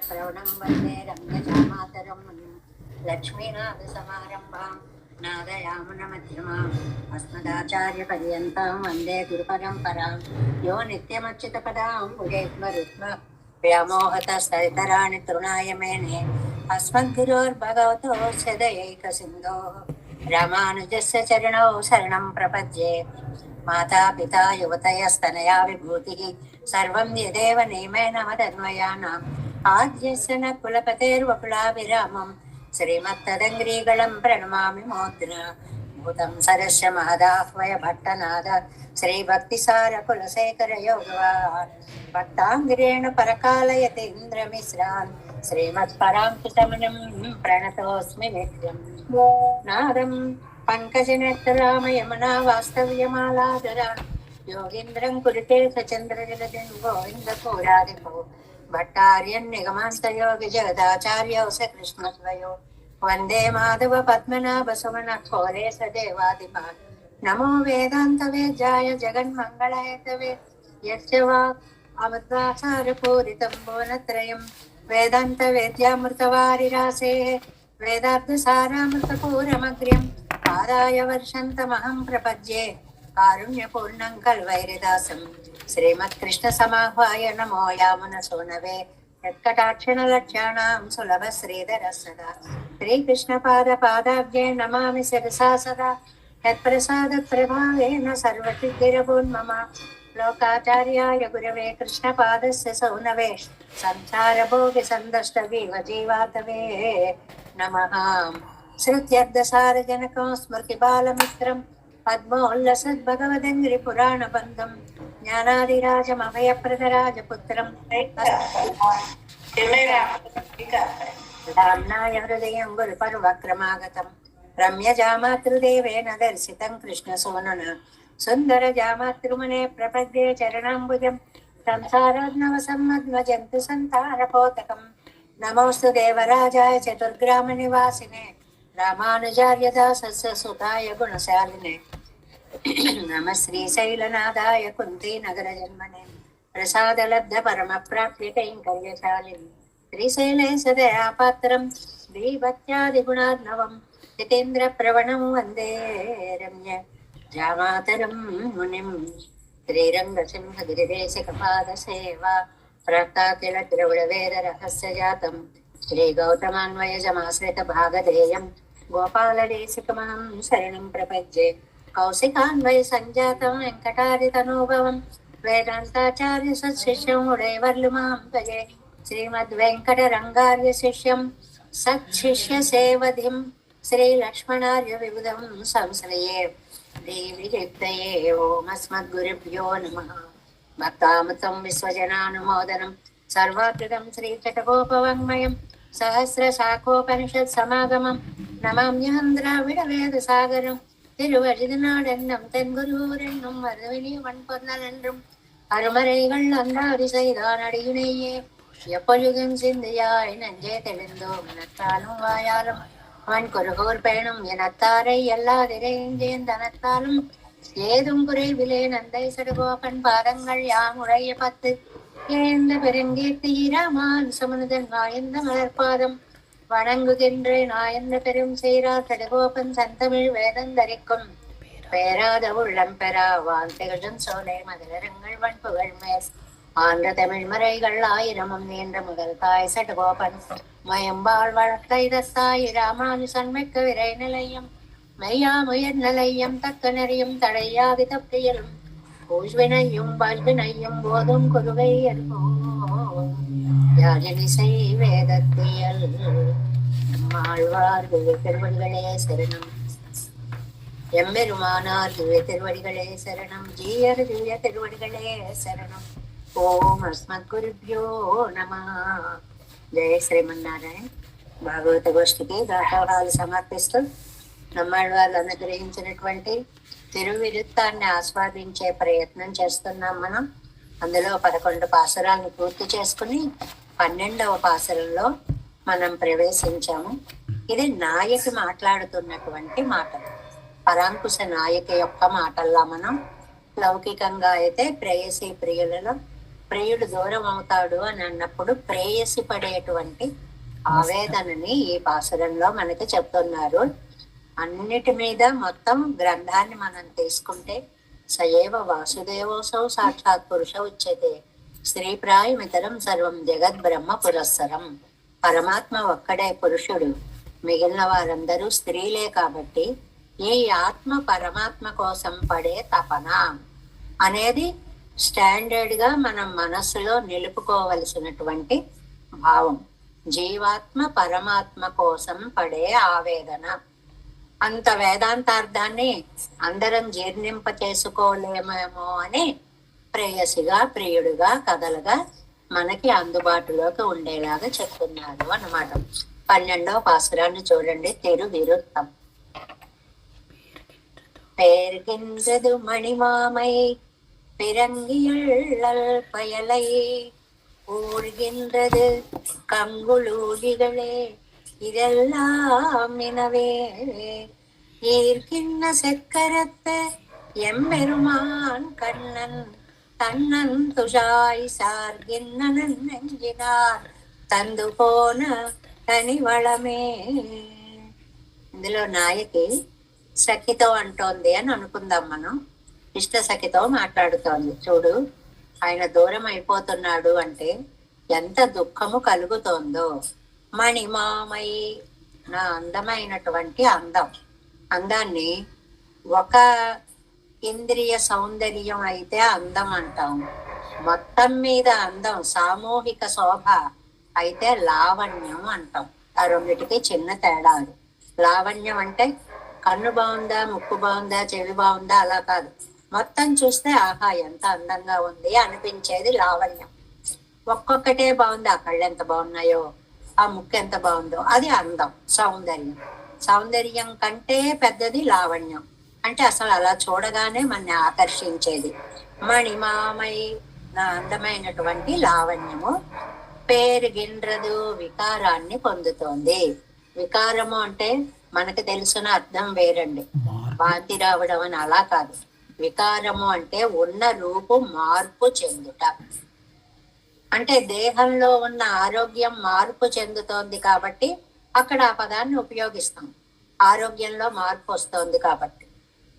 प्रवणं वन्दे रम्यजामातरं लक्ष्मीनाथसमारम्भां नादयामुनमध्यमाम् अस्मदाचार्यपर्यन्तां वन्दे गुरुपरम्परां यो नित्यमच्युतपदां भुजेत्मरुत्म व्यामोहतस्तराणि तृणाय मेने अस्मद्गुरोर्भगवतोऽस्य दयैकसिन्धोः रामानुजस्य चरणौ शरणं प्रपद्ये माता पिता युवतयस्तनया विभूतिः सर्वं यदेव नियमेन मदन्वयानाम् आद्यस्य न कुलपतेर्वकुलाभिरामं श्रीमत्तदङ्ग्रीगणं प्रणमामि मोद्ना भूतं सरस्य महदाह्वय भट्टनाद श्रीभक्तिसार कुलशेखर योगवान् भक्ताङ्ग्रेण परकालयति इन्द्रमिश्रान् श्रीमत्पराङ्कुशमुनिं प्रणतोऽस्मि नित्यं नादं पंकजनेत्रराम यमुना वास्तव्यमालाधरा योगीन्द्रं कुरुते सचन्द्रजगदिं गोविन्दपुरादिपो भट्टार्यन् निगमान्तयोगिजगदाचार्यौ स कृष्णद्वयो वन्दे माधव पद्मनाभ सुमन खोले स देवादिपान् नमो वेदान्तवेद्याय जगन्मङ्गलहेतवे यस्य वाक् अमृतासारपूरितं भुवनत्रयं वेदान्तवेद्यामृतवारिरासेः वेदार्थसारामृतपूरमग्र्यम् आदाय वर्षन्तमहं प्रपद्ये कारुण्यपूर्णं कल्वैरिदासं श्रीमत्कृष्णसमाह्वाय नमो यामुनसूनवे यत्कटाक्षणलक्ष्याणां सुलभश्रीधरः सदा श्रीकृष्णपादपादाब्जे नमामि शिरसा सदा यत्प्रसादप्रभावेन सर्वसिद्धिरभून्मम लोकाचार्याय गुरवे कृष्णपादस्य सौनवे संसारभोगसन्दष्टविवजीवातवे नमः श्रुत्यर्धसारजनकं स्मृतिबालमित्रं पद्मोल्लसद्भगवदङ्घ्रिपुराणबन्धं ज्ञानादिराजमभयप्रदराजपुत्रं धाम्नाय हृदयं गुरुपर्वक्रमागतं रम्यजामातृदेवेन दर्शितं कृष्णसूनुना सुन्दरजामातृमुने प्रपद्ये चरणाम्बुजं संसारार्णवसम्मद्भजन्तु सन्तारपोतकं नमोऽस्तु देवराजाय चतुर्ग्रामनिवासिने रामानुजार्यदासस्य सुताय गुणशालिने नमः श्रीशैलनाथाय कुन्तीनगरजन्मने प्रसादलब्धपरमप्राप्यकैङ्कर्यशालिने श्रीशैलेशदयापात्रं श्रीभक्त्यादिगुणार्णवं जितेन्द्रप्रवणं वन्दे रम्य जामातरं मुनिं श्रीरङ्गसिंहगिरिदेशिकपादसेवा प्राप्ताखिल द्रविडवेदरहस्य जातं श्रीगौतमान्वयजमाश्रितभागधेयं गोपालदेशिकमहं शरणं प्रपद्ये कौशिकान्वयसञ्जातं वेङ्कटारितनोभवं वेदान्ताचार्यसत्शिष्यं उडैवर्लुमां भजे श्रीमद्वेङ्कटरङ्गार्यशिष्यं सत्शिष्यसेवधिं श्रीलक्ष्मणार्यविबुधं संश्रये देवीलिप्तये ओमस्मद्गुरुभ्यो नमः भक्तामृतं विश्वजनानुमोदनं सर्वाकृतं श्रीचटकोपवाङ्मयं सहस्रशाखोपनिषत्समागमं नमाम्यहं द्राविडवेदसागरं திருவழிநாடென்னம் தென்குருவரென்னும் மருதவினியவன் பொன்னலென்றும் அருமறைகள் அந்தாதி செய்தான் அடியினையே எப்பொழுதும் சிந்தையாய் நெஞ்சே தெளிந்தோம் நத்தாலும் வாயாலும் அவன் குருகூர் பேணும் எனத்தாரை எல்லாதிரைந்தேன் தனத்தாலும் ஏதும் குறைவிலே நந்தை சடுகோபன் பாதங்கள் யாம் உடைய பத்து ஏந்த பெருங்கீர்த்தி ராமான் சமனுதன் வாய்ந்த மலர்பாதம் வணங்குகின்றேன் ஆயந்த பெரும் செய்கிறார் சடுகோபன் சந்தமிழ் வேதந்தரிக்கும் பேராத உள்ளம் பெறா வாழ்த்துகளும் சோலை மதுரங்கள் வன்புகள் மேல் ஆண்ட தமிழ் மறைகள் ஆயிரமும் நீண்ட முதல் தாய் சடுகோபன் மயம்பாள் வழக்கைதாய் ராமானுசன் மிக்க விரை நிலையம் மெய்யாமுயர் நிலையம் தக்க நெறியும் தடையாது தப்பியலும் பூஷ்வினையும் வாழ்வினையும் போதும் குருவை யாழிசை வேதத்தியல் நம்மாழ்வார் திவ்ய திருவடிகளே சரணம் எம்பெருமானார் திவ்ய திருவடிகளே சரணம் ஜீயர் திவ்ய திருவடிகளே சரணம் ఓం అస్మద్గురుభ్యో నమః. జయ శ్రీమన్నారాయణ. భాగవత గోష్ఠికి దాసోహాలు సమర్పిస్తూ నమ్మాళ్ళవాళ్ళు అనుగ్రహించినటువంటి తిరువిరుత్తాన్ని ఆస్వాదించే ప్రయత్నం చేస్తున్నాం మనం. అందులో 11 పాసురాలను పూర్తి చేసుకుని 12వ పాసురంలో మనం ప్రవేశించాము. ఇది నాయకి మాట్లాడుతున్నటువంటి మాటలు, పరాంకుశ నాయక యొక్క మాటల్లా మనం లౌకికంగా అయితే ప్రేయసీ ప్రియులలో ప్రియుడు దూరం అవుతాడు అని అన్నప్పుడు ప్రేయసి పడేటువంటి ఆవేదనని ఈ పాసురంలో మనకి చెప్తున్నారు. అన్నిటి మీద మొత్తం గ్రంథాన్ని మనం తీసుకుంటే సయేవ వాసుదేవోసౌ సాక్షాత్ పురుష ఉచ్యతే స్త్రీప్రాయమితరం సర్వం జగద్ బ్రహ్మ పురస్సరం. పరమాత్మ ఒక్కడే పురుషుడు, మిగిలిన వారందరూ స్త్రీలే. కాబట్టి ఈ ఆత్మ పరమాత్మ కోసం పడే తపన అనేది స్టాండర్డ్ గా మనం మనస్సులో నిలుపుకోవలసినటువంటి భావం. జీవాత్మ పరమాత్మ కోసం పడే ఆవేదన. అంత వేదాంతార్థాన్ని అందరం జీర్ణింప చేసుకోలేమేమో అని ప్రేయసిగా ప్రియుడుగా కథలుగా మనకి అందుబాటులోకి ఉండేలాగా చెప్తున్నారు అన్నమాట. 12వ పాసురాన్ని చూడండి. తిరువిరుత్తం. பேர்கின்றது மணிமாமை பிறங்கியள்ளல் பயலை ஊர்கின்றது கங்குளூழிகளே இதெல்லாம் எனவே ஈர்க்கின்ற செக்கரத்து எம்பெருமான் கண்ணன் தன்னன் துஷாய் சார்கின்னன் நெஞ்சினார் తందు పోన తనివళమే. ఇందులో నాయకి సఖితో అంటోంది అని అనుకుందాం మనం. ఇష్ట సఖితో మాట్లాడుతోంది. చూడు, ఆయన దూరం అయిపోతున్నాడు అంటే ఎంత దుఃఖము కలుగుతోందో. మణిమామయి, నా అందమైనటువంటి అందాన్ని ఒక ఇంద్రియ సౌందర్యం అయితే అందం అంటాం. మొత్తం మీద అందం, సామూహిక శోభ అయితే లావణ్యం అంటాం. ఆ రెండిటికి చిన్న తేడాలు. లావణ్యం అంటే కన్ను బాగుందా, ముక్కు బాగుందా, చెవి బాగుందా అలా కాదు. మొత్తం చూస్తే ఆహా ఎంత అందంగా ఉంది అనిపించేది లావణ్యం. ఒక్కొక్కటే బాగుంది, ఆ కళ్ళు ఎంత బాగున్నాయో, ఆ ముక్కు ఎంత బాగుందో, అది అందం, సౌందర్యం. సౌందర్యం కంటే పెద్దది లావణ్యం. అంటే అసలు అలా చూడగానే మనని ఆకర్షించేది. మణిమామై, నా అందమైనటువంటి లావణ్యము పేరుగిండ్రదు, వికారాన్ని పొందుతోంది. వికారము అంటే మనకు తెలిసిన అర్థం వేరండి. వాంతి రావడం అని అలా కాదు. వికారము అంటే ఉన్న రూపు మార్పు చెందుట. అంటే దేహంలో ఉన్న ఆరోగ్యం మార్పు చెందుతోంది కాబట్టి అక్కడ ఆ పదాన్ని ఉపయోగిస్తాం. ఆరోగ్యంలో మార్పు వస్తోంది కాబట్టి.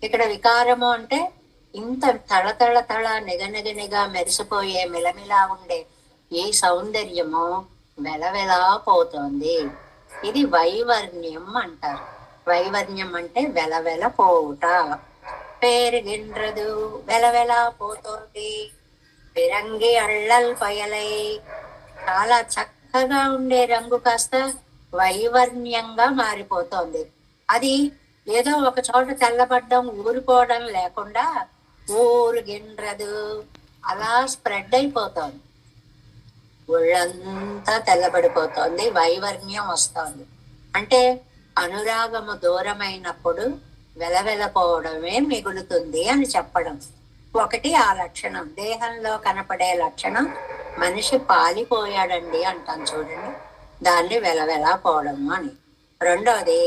ఇక్కడ వికారము అంటే ఇంత తళ నిగనిగనిగా మెరిసిపోయే మిలమిలా ఉండే ఈ సౌందర్యము వెలవెలా పోతోంది. ఇది వైవర్ణ్యం అంటారు. వైవర్ణ్యం అంటే వెలవెల పోవుట. పేరుగిండ్రదు, వెలవెలా పోతోంది. పిరంగి అళ్ళల్ పయలై, చాలా చక్కగా ఉండే రంగు కాస్త వైవర్ణ్యంగా మారిపోతోంది. అది ఏదో ఒక చోట తెల్లబడ్డం, ఊరిపోవడం లేకుండా ఊరుగిండ్రదు, అలా స్ప్రెడ్ అయిపోతోంది. ఒళ్ళంతా తెల్లబడిపోతోంది, వైవర్ణ్యం వస్తోంది. అంటే అనురాగము దూరమైనప్పుడు వెలవెలపోవడమే మిగులుతుంది అని చెప్పడం. ఒకటి ఆ లక్షణం, దేహంలో కనపడే లక్షణం. మనిషి పాలిపోయాడండి అంటాం చూడండి, దాన్ని వెలవెలా పోవడం అని. రెండోది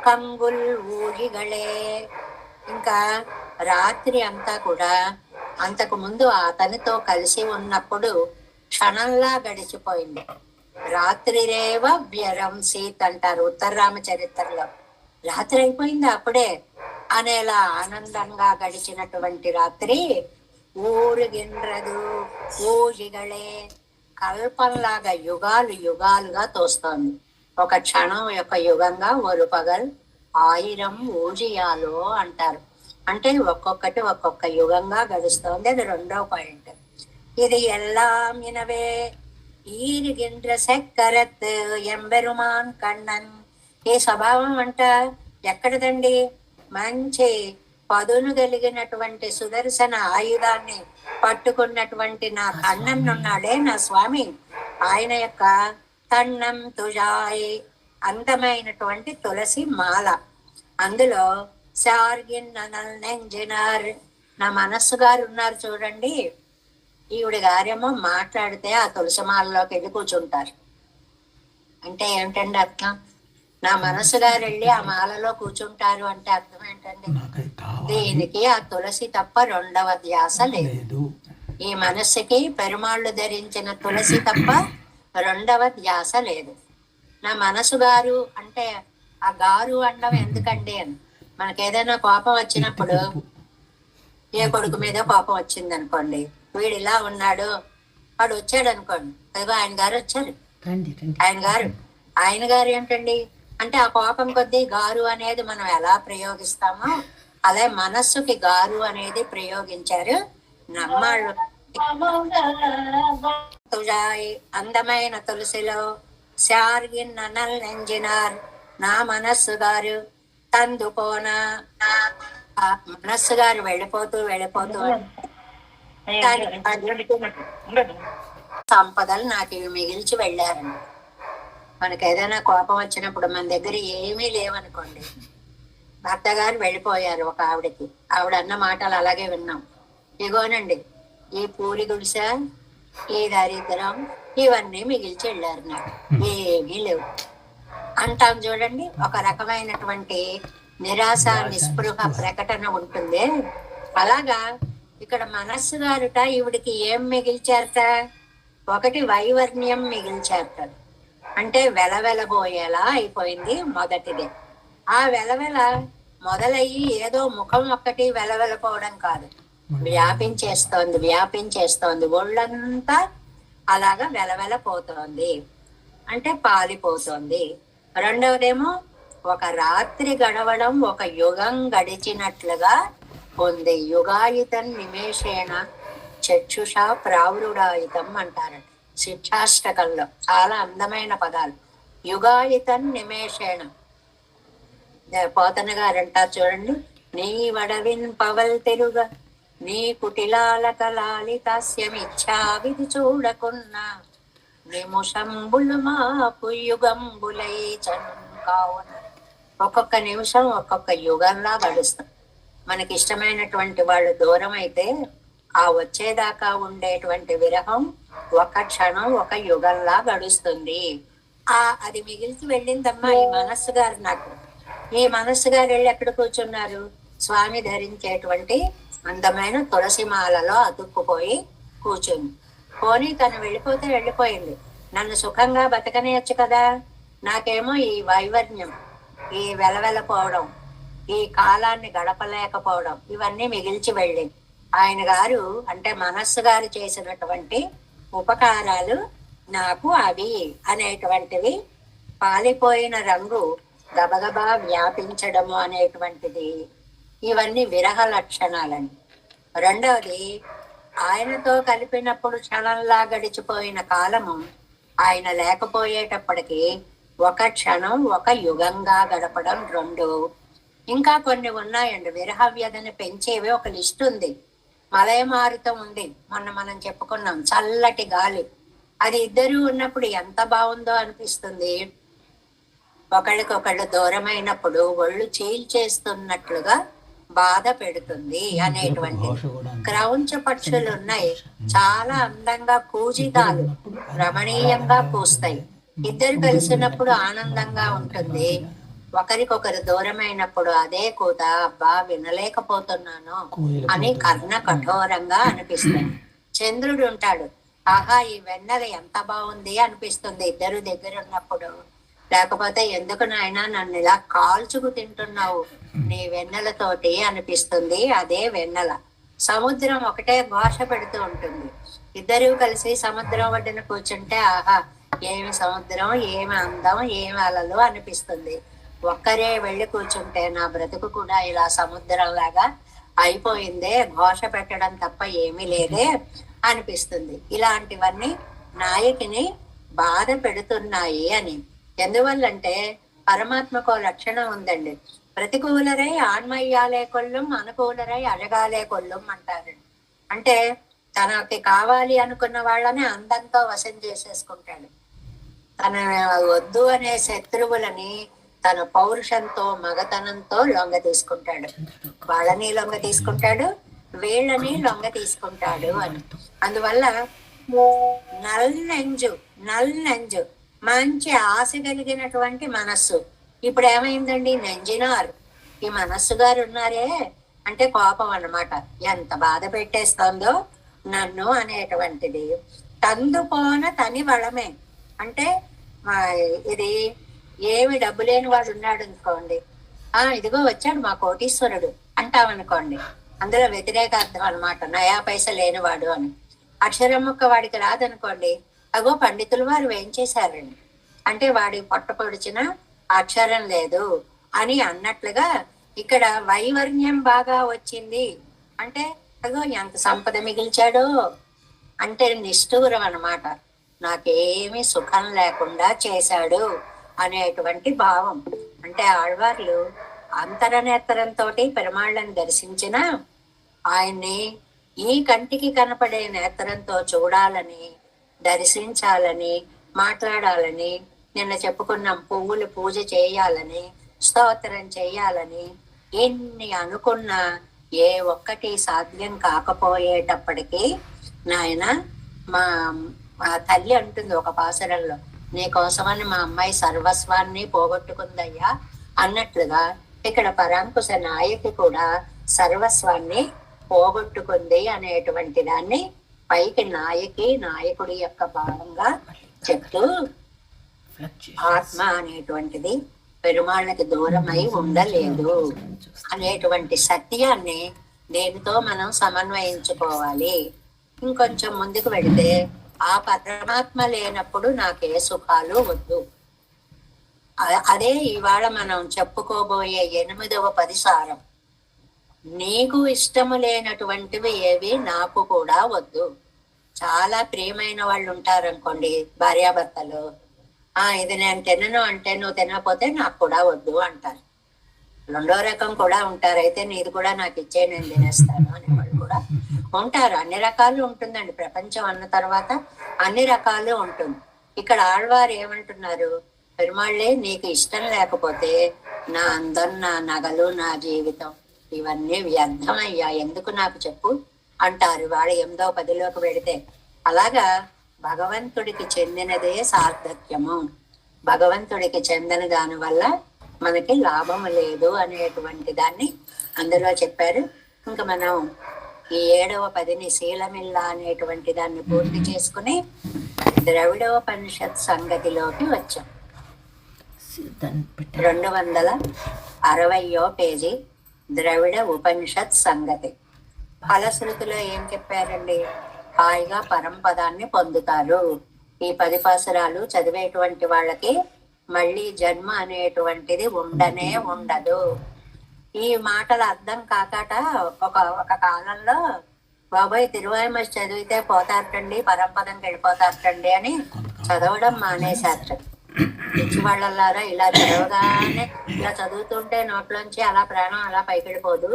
కంగుల్ ఊగిగళే. ఇంకా రాత్రి అంతా కూడా అంతకు ముందు అతనితో కలిసి ఉన్నప్పుడు క్షణంలా గడిచిపోయింది. రాత్రి రేవ వ్యరంసీత్ అంటారు ఉత్తర రామచరిత్రలో. రాత్రి అయిపోయింది అప్పుడే అనేలా ఆనందంగా గడిచినటువంటి రాత్రి ఊరుగిండ్రదు, ఊజిగళే, కల్పంలాగా యుగాలు యుగాలుగా తోస్తోంది. ఒక క్షణం యొక్క యుగంగా ఒక పగల్ 1000 ఊజియాలు అంటారు. అంటే ఒక్కొక్కటి ఒక్కొక్క యుగంగా గడుస్తోంది. అది రెండో పాయింట్. ఇది ఎల్లాం ఇనవే ఈరిగిండ్ర సెక్కరత్ ఎంబెరుమాన్ కണ്ണన్. ఈ స్వభావం అంట ఎక్కడదండి? మంచి పదును కలిగినటువంటి సుదర్శన ఆయుధాన్ని పట్టుకున్నటువంటి నా కണ്ണన్ ఉన్నాడే నా స్వామి, ఆయన యొక్క కన్నం తుజాయ్, అందమైనటువంటి తులసి మాల. అందులో సార్గిన్ననల్ నెంజినార్, నా మనస్సు గారు ఉన్నారు చూడండి. ఈవిడ గారేమో మాట్లాడితే ఆ తులసి మాలలోకి వెళ్ళి కూర్చుంటారు. అంటే ఏమిటండి అర్థం? నా మనస్సు గారు వెళ్ళి ఆ మాలలో కూర్చుంటారు అంటే అర్థం ఏంటండి? దీనికి ఆ తులసి తప్ప రెండవ ధ్యాస లేదు. ఈ మనస్సుకి పెరుమాళ్ళు ధరించిన తులసి తప్ప రెండవ ధ్యాస లేదు. నా మనసు గారు అంటే ఆ గారు అండం ఎందుకండి అని, మనకేదైనా కోపం వచ్చినప్పుడు, ఏ కొడుకు మీద కోపం వచ్చింది అనుకోండి, వీడు ఇలా ఉన్నాడు, వాడు వచ్చాడు అనుకోండి, అదిగో ఆయన గారు వచ్చారు, ఆయన గారు ఏంటండి అంటే ఆ కోపం కొద్దీ గారు అనేది మనం ఎలా ప్రయోగిస్తామో అదే మనస్సుకి గారు అనేది ప్రయోగించారు నమ్మాళ్ళు. అందమైన తులసిలో శార్గిన్న నెంజినార్ నా మనస్సు గారు తందుకోన. ఆ మనస్సు గారు వెళ్ళిపోతూ సంపదలు నాకు ఇవి మిగిల్చి వెళ్ళారండి. మనకు ఏదైనా కోపం వచ్చినప్పుడు మన దగ్గర ఏమీ లేవనుకోండి, భర్త గారు వెళ్ళిపోయారు ఒక ఆవిడకి, ఆవిడ అన్న మాటలు అలాగే విన్నాం, ఇగోనండి ఈ పూరి గుడిస, ఈ దరిద్రం, ఇవన్నీ మిగిల్చి వెళ్ళారు, నాకు ఏమీ లేవు అంటాం చూడండి. ఒక రకమైనటువంటి నిరాశ నిస్పృహ ప్రకటన ఉంటుంది. అలాగా ఇక్కడ మనస్సు గారుట ఈవిడికి ఏం మిగిల్చారట, ఒకటి వైవర్ణ్యం మిగిల్చారట, అంటే వెలవెలబోయేలా అయిపోయింది మొదటిది. ఆ వెలవెల మొదలయ్యి ఏదో ముఖం ఒక్కటి వెలవెలపోవడం కాదు, వ్యాపించేస్తోంది, ఒళ్ళంతా అలాగా వెలవెలపోతోంది, అంటే పాలిపోతోంది. రెండవదేమో ఒక రాత్రి గడవడం ఒక యుగం గడిచినట్లుగా ఉంది. యుగాయుతం నిమేషేణ చక్షుషా ప్రావృడాయుతం అంటారట శిక్షాష్టకంలో, చాలా అందమైన పదాలు. యుగాయుతం నిమేషేణ, పోతన గారు అంటారు చూడండి, నీ వడవిన్ పవల్ తెరుగ నీ కుటిలాలక లాలితాస్యమిచ్చా విధి చూడకున్నా నిముషంబులు మా పుయుగంబులై కావున. ఒక్కొక్క నిమిషం ఒక్కొక్క యుగంలా గడుస్తాం. మనకి ఇష్టమైనటువంటి వాళ్ళు దూరం అయితే ఆ వచ్చేదాకా ఉండేటువంటి విరహం ఒక క్షణం ఒక యుగంలా గడుస్తుంది. అది మిగిలిచి వెళ్ళిందమ్మా ఈ మనస్సు గారు. నాకు ఈ మనస్సు గారు వెళ్ళి ఎక్కడ కూర్చున్నారు, స్వామి ధరించేటువంటి అందమైన తులసి మాలలో అతుక్కుపోయి కూర్చుంది. పోనీ తను వెళ్ళిపోతే వెళ్ళిపోయింది, నన్ను సుఖంగా బతకనేయచ్చు కదా. నాకేమో ఈ వైవర్ణ్యం, ఈ వెలవెలపోవడం, ఈ కాలాన్ని గడపలేకపోవడం, ఇవన్నీ మిగిల్చి వెళ్ళింది. ఆయన గారు అంటే మనస్సు గారు చేసినటువంటి ఉపకారాలు నాకు అవి అనేటువంటివి, పాలిపోయిన రంగు గబగబా వ్యాపించడము అనేటువంటిది, ఇవన్నీ విరహ లక్షణాలండి. రెండవది, ఆయనతో కలిపినప్పుడు క్షణంలా గడిచిపోయిన కాలము ఆయన లేకపోయేటప్పటికి ఒక క్షణం ఒక యుగంగా గడపడం రెండు. ఇంకా కొన్ని ఉన్నాయండి విరహ వ్యధని పెంచేవి, ఒక లిస్ట్ ఉంది. మలయమారుతం ఉంది, మొన్న మనం చెప్పుకున్నాం, చల్లటి గాలి, అది ఇద్దరు ఉన్నప్పుడు ఎంత బాగుందో అనిపిస్తుంది. ఒకళ్ళకొకళ్ళు దూరమైనప్పుడు ఒళ్ళు చీల్చేస్తున్నట్లుగా బాధ పెడుతుంది అనేటువంటి. క్రౌంచ పక్షులు ఉన్నాయి, చాలా అందంగా కూజితాలు రమణీయంగా కూస్తాయి. ఇద్దరు కలిసినప్పుడు ఆనందంగా ఉంటుంది, ఒకరికొకరు దూరమైనప్పుడు అదే కూత అబ్బా వినలేకపోతున్నాను అని కర్ణ కఠోరంగా అనిపిస్తుంది. చంద్రుడు ఉంటాడు, ఆహా ఈ వెన్నెల ఎంత బాగుంది అనిపిస్తుంది ఇద్దరు దగ్గర ఉన్నప్పుడు. లేకపోతే ఎందుకు నాయన నన్ను ఇలా కాల్చుకు తింటున్నావు నీ వెన్నెలతోటి అనిపిస్తుంది. అదే వెన్నెల. సముద్రం ఒకటే ఘోష పెడుతూ ఉంటుంది. ఇద్దరు కలిసి సముద్రం ఒడ్డున కూర్చుంటే ఆహా ఏమి సముద్రం, ఏమి అందం, ఏమి అలలు అనిపిస్తుంది. ఒక్కరే వెళ్ళి కూర్చుంటే నా బ్రతుకు కూడా ఇలా సముద్రం లాగా అయిపోయిందే, ఘోష పెట్టడం తప్ప ఏమీ లేదే అనిపిస్తుంది. ఇలాంటివన్నీ నాయకిని బాధ పెడుతున్నాయి అని. ఎందువల్లంటే పరమాత్మకు లక్షణం ఉందండి, ప్రతికూలరై ఆన్మయ్యాలే కొల్లం అనుకూలరై అழగాలే కొల్లం అంటారు. అంటే తనకి కావాలి అనుకున్న వాళ్ళని అందంతో వశం చేసేసుకుంటాడు, తన వద్దు అనే శత్రువులని తన పౌరుషంతో మగతనంతో లొంగ తీసుకుంటాడు. వాళ్ళని లొంగ తీసుకుంటాడు, వీళ్ళని లొంగ తీసుకుంటాడు అని. అందువల్ల నల్నెంజు మంచి ఆశ కలిగినటువంటి మనస్సు ఇప్పుడు ఏమైందండి, నెంజినారు. ఈ మనస్సు గారు ఉన్నారే అంటే కోపం అన్నమాట, ఎంత బాధ పెట్టేస్తోందో నన్ను అనేటువంటిది. తందుపోన తని వళమే అంటే ఇది ఏమి డబ్బు లేని వాడు ఉన్నాడు అనుకోండి, ఇదిగో వచ్చాడు మా కోటీశ్వరుడు అంటామనుకోండి, అందులో వ్యతిరేక అర్థం అనమాట, నయా పైస లేనివాడు అని. అక్షరం ముక్క వాడికి రాదనుకోండి, అగో పండితులు వారు ఏం చేశారండి అంటే వాడి పొట్ట పొడిచిన అక్షరం లేదు అని అన్నట్లుగా ఇక్కడ వైవర్ణ్యం బాగా వచ్చింది అంటే అగో ఎంత సంపద మిగిల్చాడో అంటే నిష్ఠూరం అన్నమాట, నాకేమీ సుఖం లేకుండా చేశాడు అనేటువంటి భావం. అంటే ఆళ్వార్లు అంతరనేత్రంతో పెరుమాళ్ళని దర్శించిన ఆయన్ని ఈ కంటికి కనపడే నేత్రంతో చూడాలని, దర్శించాలని, మాట్లాడాలని, నిన్న చెప్పుకున్నాం పువ్వులు పూజ చేయాలని, స్తోత్రం చేయాలని ఎన్ని అనుకున్నా ఏ ఒక్కటి సాధ్యం కాకపోయేటప్పటికీ నాయన మా తల్లి అంటుంది ఒక పాసరంలో, నీ కోసమని మా అమ్మాయి సర్వస్వాన్ని పోగొట్టుకుందయ్యా అన్నట్లుగా ఇక్కడ పరాంకుశ నాయకి కూడా సర్వస్వాన్ని పోగొట్టుకుంది అనేటువంటి దాన్ని పైకి నాయకుడి యొక్క భావంగా చెప్తూ ఆత్మ అనేటువంటిది పెరుమాళ్ళకి దూరమై ఉండలేదు అనేటువంటి సత్యాన్ని దేనితో మనం సమన్వయించుకోవాలి. ఇంకొంచెం ముందుకు వెళితే ఆ పరమాత్మ లేనప్పుడు నాకే సుఖాలు వద్దు. అదే ఇవాళ మనం చెప్పుకోబోయే 8వ పదిసారం. నీకు ఇష్టము లేనటువంటివి ఏవి నాకు కూడా వద్దు. చాలా ప్రియమైన వాళ్ళు ఉంటారనుకోండి భార్యాభర్తలు, ఇది నేను తినను అంటే నువ్వు తినకపోతే నాకు కూడా వద్దు అంటారు. రెండో రకం కూడా ఉంటారు, అయితే నీది కూడా నాకు ఇచ్చే నేను తినేస్తాను అనే వాళ్ళు కూడా ఉంటారు. అన్ని రకాలు ఉంటుందండి ప్రపంచం అన్న తర్వాత, అన్ని రకాలు ఉంటుంది. ఇక్కడ ఆళ్వారు ఏమంటున్నారు, పెరుమాళ్ళే నీకు ఇష్టం లేకపోతే నా అందం, నా నగలు, నా జీవితం ఇవన్నీ వ్యర్థమయ్యా, ఎందుకు నాకు చెప్పు అంటారు వాడు 8వ పదిలోకి వెళితే. అలాగా భగవంతుడికి చెందినదే సార్థక్యము, భగవంతుడికి చెందిన దాని వల్ల మనకి లాభము లేదు అనేటువంటి దాన్ని అందులో చెప్పారు. ఇంకా మనం ఈ 7వ పదిని శీలమిల్ల అనేటువంటి దాన్ని పూర్తి చేసుకుని ద్రవిడోపనిషత్ సంగతిలోకి వచ్చాం. 260వ పేజీ ద్రవిడ ఉపనిషత్ సంగతి. ఫలశ్రుతిలో ఏం చెప్పారండి, హాయిగా పరంపదాన్ని పొందుతారు. ఈ 10 పాసురాలు చదివేటువంటి వాళ్ళకి మళ్ళీ జన్మ అనేటువంటిది ఉండనే ఉండదు. ఈ మాటలు అర్థం కాకట ఒక కాలంలో బాబాయ్ తిరువాయిమస్ చదివితే పోతారటండి, పరంపదంకి వెళ్ళిపోతారటండి అని చదవడం మానేశారట. పిచ్చి వాళ్ళలారా ఇలా చదవగానే ఇలా చదువుతుంటే నోట్లోంచి అలా ప్రాణం అలా పైకి వెళ్ళిపోదు.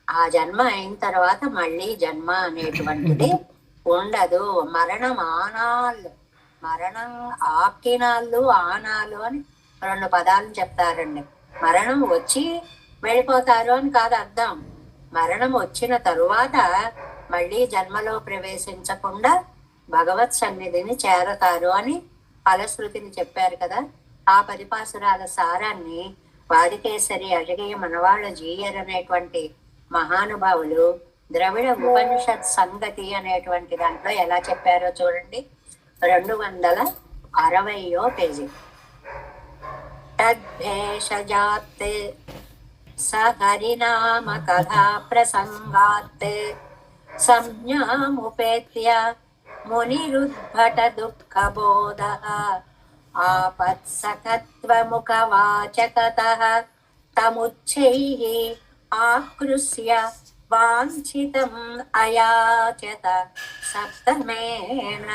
ఆ జన్మ అయిన తర్వాత మళ్ళీ జన్మ అనేటువంటిది ఉండదు. మరణం ఆనాళ్ళు, మరణం ఆకినాళ్ళు ఆనాలు అని 2 పదాలు చెప్తారండి. మరణం వచ్చి వెళ్ళిపోతారు అని కాదు అర్థం, మరణం వచ్చిన తరువాత మళ్ళీ జన్మలో ప్రవేశించకుండా భగవత్ సన్నిధిని చేరతారు అని ఫలశ్రుతిని చెప్పారు కదా. ఆ 10 పాసురాల సారాన్ని వాదికేసరి అజగయ్య మనవాళ్ళ జీయర్ అనేటువంటి మహానుభావులు ద్రవిడ ఉపనిషత్ సంగతి అనేటువంటి దాంట్లో ఎలా చెప్పారో చూడండి. 260వ పేజీ. తద్భేషజాత్ సహరినామ కథా ప్రసంగాత్ సంజ్ఞాముపేత్య మునిరుద్భట దుఃఖబోధః ఆపత్సకత్వముఖవాచకతః తముచ్చైః ఆకృష్య వాంఛితం అయాచత సప్తమేన.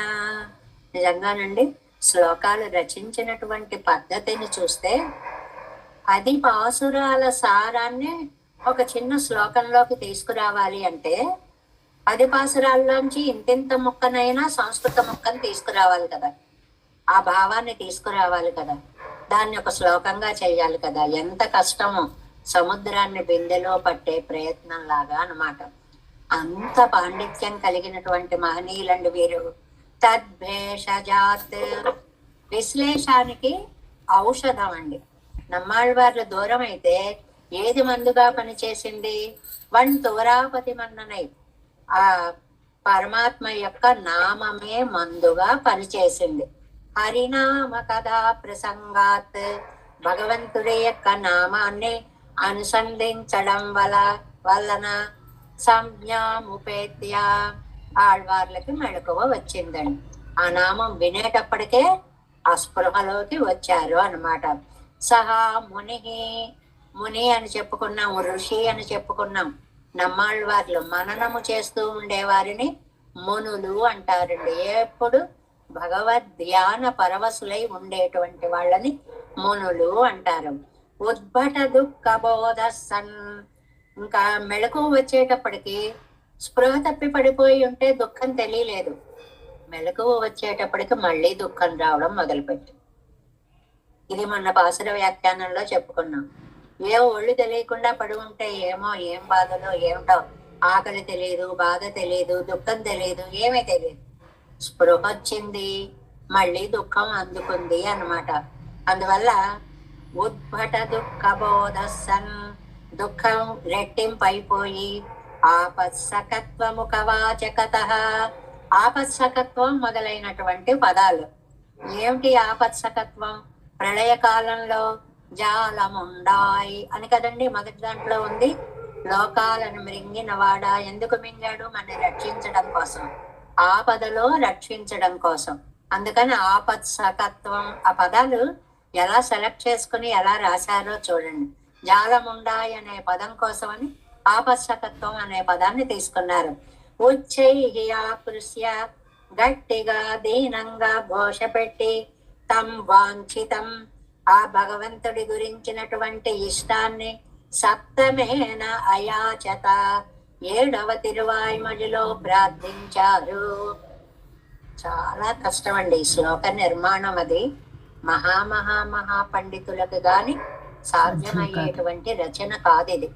నిజంగానండి శ్లోకాలు రచించినటువంటి పద్ధతిని చూస్తే 10 పాసురాల సారాన్ని ఒక చిన్న శ్లోకంలోకి తీసుకురావాలి అంటే 10 పాసురాల్లోంచి ఇంతింత ముక్కనైనా సంస్కృత ముక్కను తీసుకురావాలి కదా, ఆ భావాన్ని తీసుకురావాలి కదా, దాన్ని ఒక శ్లోకంగా చేయాలి కదా. ఎంత కష్టమో, సముద్రాన్ని బిందెలో పట్టే ప్రయత్నం లాగా అన్నమాట. అంత పాండిత్యం కలిగినటువంటి మహనీయులండి వీరు. తద్భేషజాత్ విశ్లేషానికి ఔషధం అండి. నమ్మాళ్ళవార్ల దూరం అయితే ఏది మందుగా పనిచేసింది? వన్ తోరాపతి మన్ననై, ఆ పరమాత్మ యొక్క నామమే మందుగా పనిచేసింది. హరినామ కథా ప్రసంగాత్, భగవంతుడి యొక్క నామాన్ని అనుసంధించడం వలన సంజ్ఞాముపేత్య, ఆళ్వార్లకి మెళకువ వచ్చిందండి. ఆ నామం వినేటప్పటికే ఆ స్పృహలోకి వచ్చారు అన్నమాట. సహా ముని, ముని అని చెప్పుకున్నాం, ఋషి అని చెప్పుకున్నాం. నమ్మాళ్ళవార్లు మననము చేస్తూ ఉండేవారిని మునులు అంటారండి. ఎప్పుడు భగవద్ ధ్యాన పరవశులై ఉండేటువంటి వాళ్ళని మునులు అంటారు. ఉద్భట దుఃఖ బోధ సన్, ఇంకా మెళకు వచ్చేటప్పటికి స్పృహ తప్పి పడిపోయి ఉంటే దుఃఖం తెలియలేదు, మెళకువ వచ్చేటప్పటికి మళ్ళీ దుఃఖం రావడం మొదలుపెట్టింది. ఇది మొన్న పాసుర వ్యాఖ్యానంలో చెప్పుకున్నాం. ఏ ఒళ్ళు తెలియకుండా పడి ఉంటే ఏమో ఏం బాధలో ఏమిటో, ఆకలి తెలియదు, బాధ తెలియదు, దుఃఖం తెలియదు, ఏమీ తెలియదు. స్పృహ వచ్చింది, మళ్ళీ దుఃఖం అందుకుంది అన్నమాట. అందువల్ల ఉద్భట దుఃఖ బోధ సన్, దుఃఖం రెట్టింపైపోయి ఆపత్సకత్వము కవాచకత, ఆపత్సకత్వం మొదలైనటువంటి పదాలు. ఏమిటి ఆపత్సకత్వం? ప్రళయకాలంలో జాలముండాయి అని కదండి మొదటి దాంట్లో ఉంది. లోకాలను మృంగిన వాడా, ఎందుకు మింగాడు? మన రక్షించడం కోసం, ఆపదలో రక్షించడం కోసం. అందుకని ఆపత్సకత్వం, ఆ పదాలు ఎలా సెలెక్ట్ చేసుకుని ఎలా రాశారో చూడండి. జాలముండాయి అనే పదం కోసమని ఆపత్సకత్వం అనే పదాన్ని తీసుకున్నారు. ఉచ్చై ఆకృష్య, గట్టిగా దీనంగా ఘోష పెట్టి, తం వాంఛితం, ఆ భగవంతుడి గురించినటువంటి ఇష్టాన్ని సప్తమేన అయాచత, 7వ తిరువాయిమడిలో ప్రార్థించారు. చాలా కష్టం అండి ఈ శ్లోక నిర్మాణం. అది మహా పండితులకు గాని సాధ్యమయ్యేటువంటి రచన కాదు ఇది.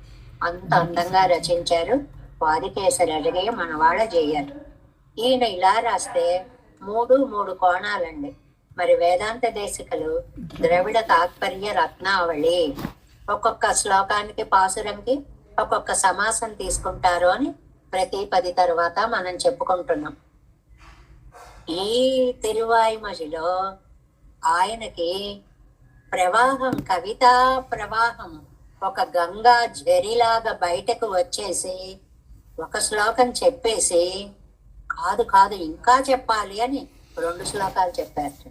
అంత అందంగా రచించారు వాదికేసరి అడిగే మన వాళ్ళ చేయాలి. ఈయన ఇలా రాస్తే 3 కోణాలండి. మరి వేదాంత దేశికలు ద్రవిడ తాత్పర్య రత్నావళి, ఒక్కొక్క శ్లోకానికి పాసురంకి ఒక్కొక్క సమాసం తీసుకుంటారు అని ప్రతి 10 తర్వాత మనం చెప్పుకుంటున్నాం. ఈ తిరువాయిమజిలో ఆయనకి ప్రవాహం, కవితా ప్రవాహం ఒక గంగా జరిలాగా బయటకు వచ్చేసి ఒక శ్లోకం చెప్పేసి కాదు ఇంకా చెప్పాలి అని 2 శ్లోకాలు చెప్పారు.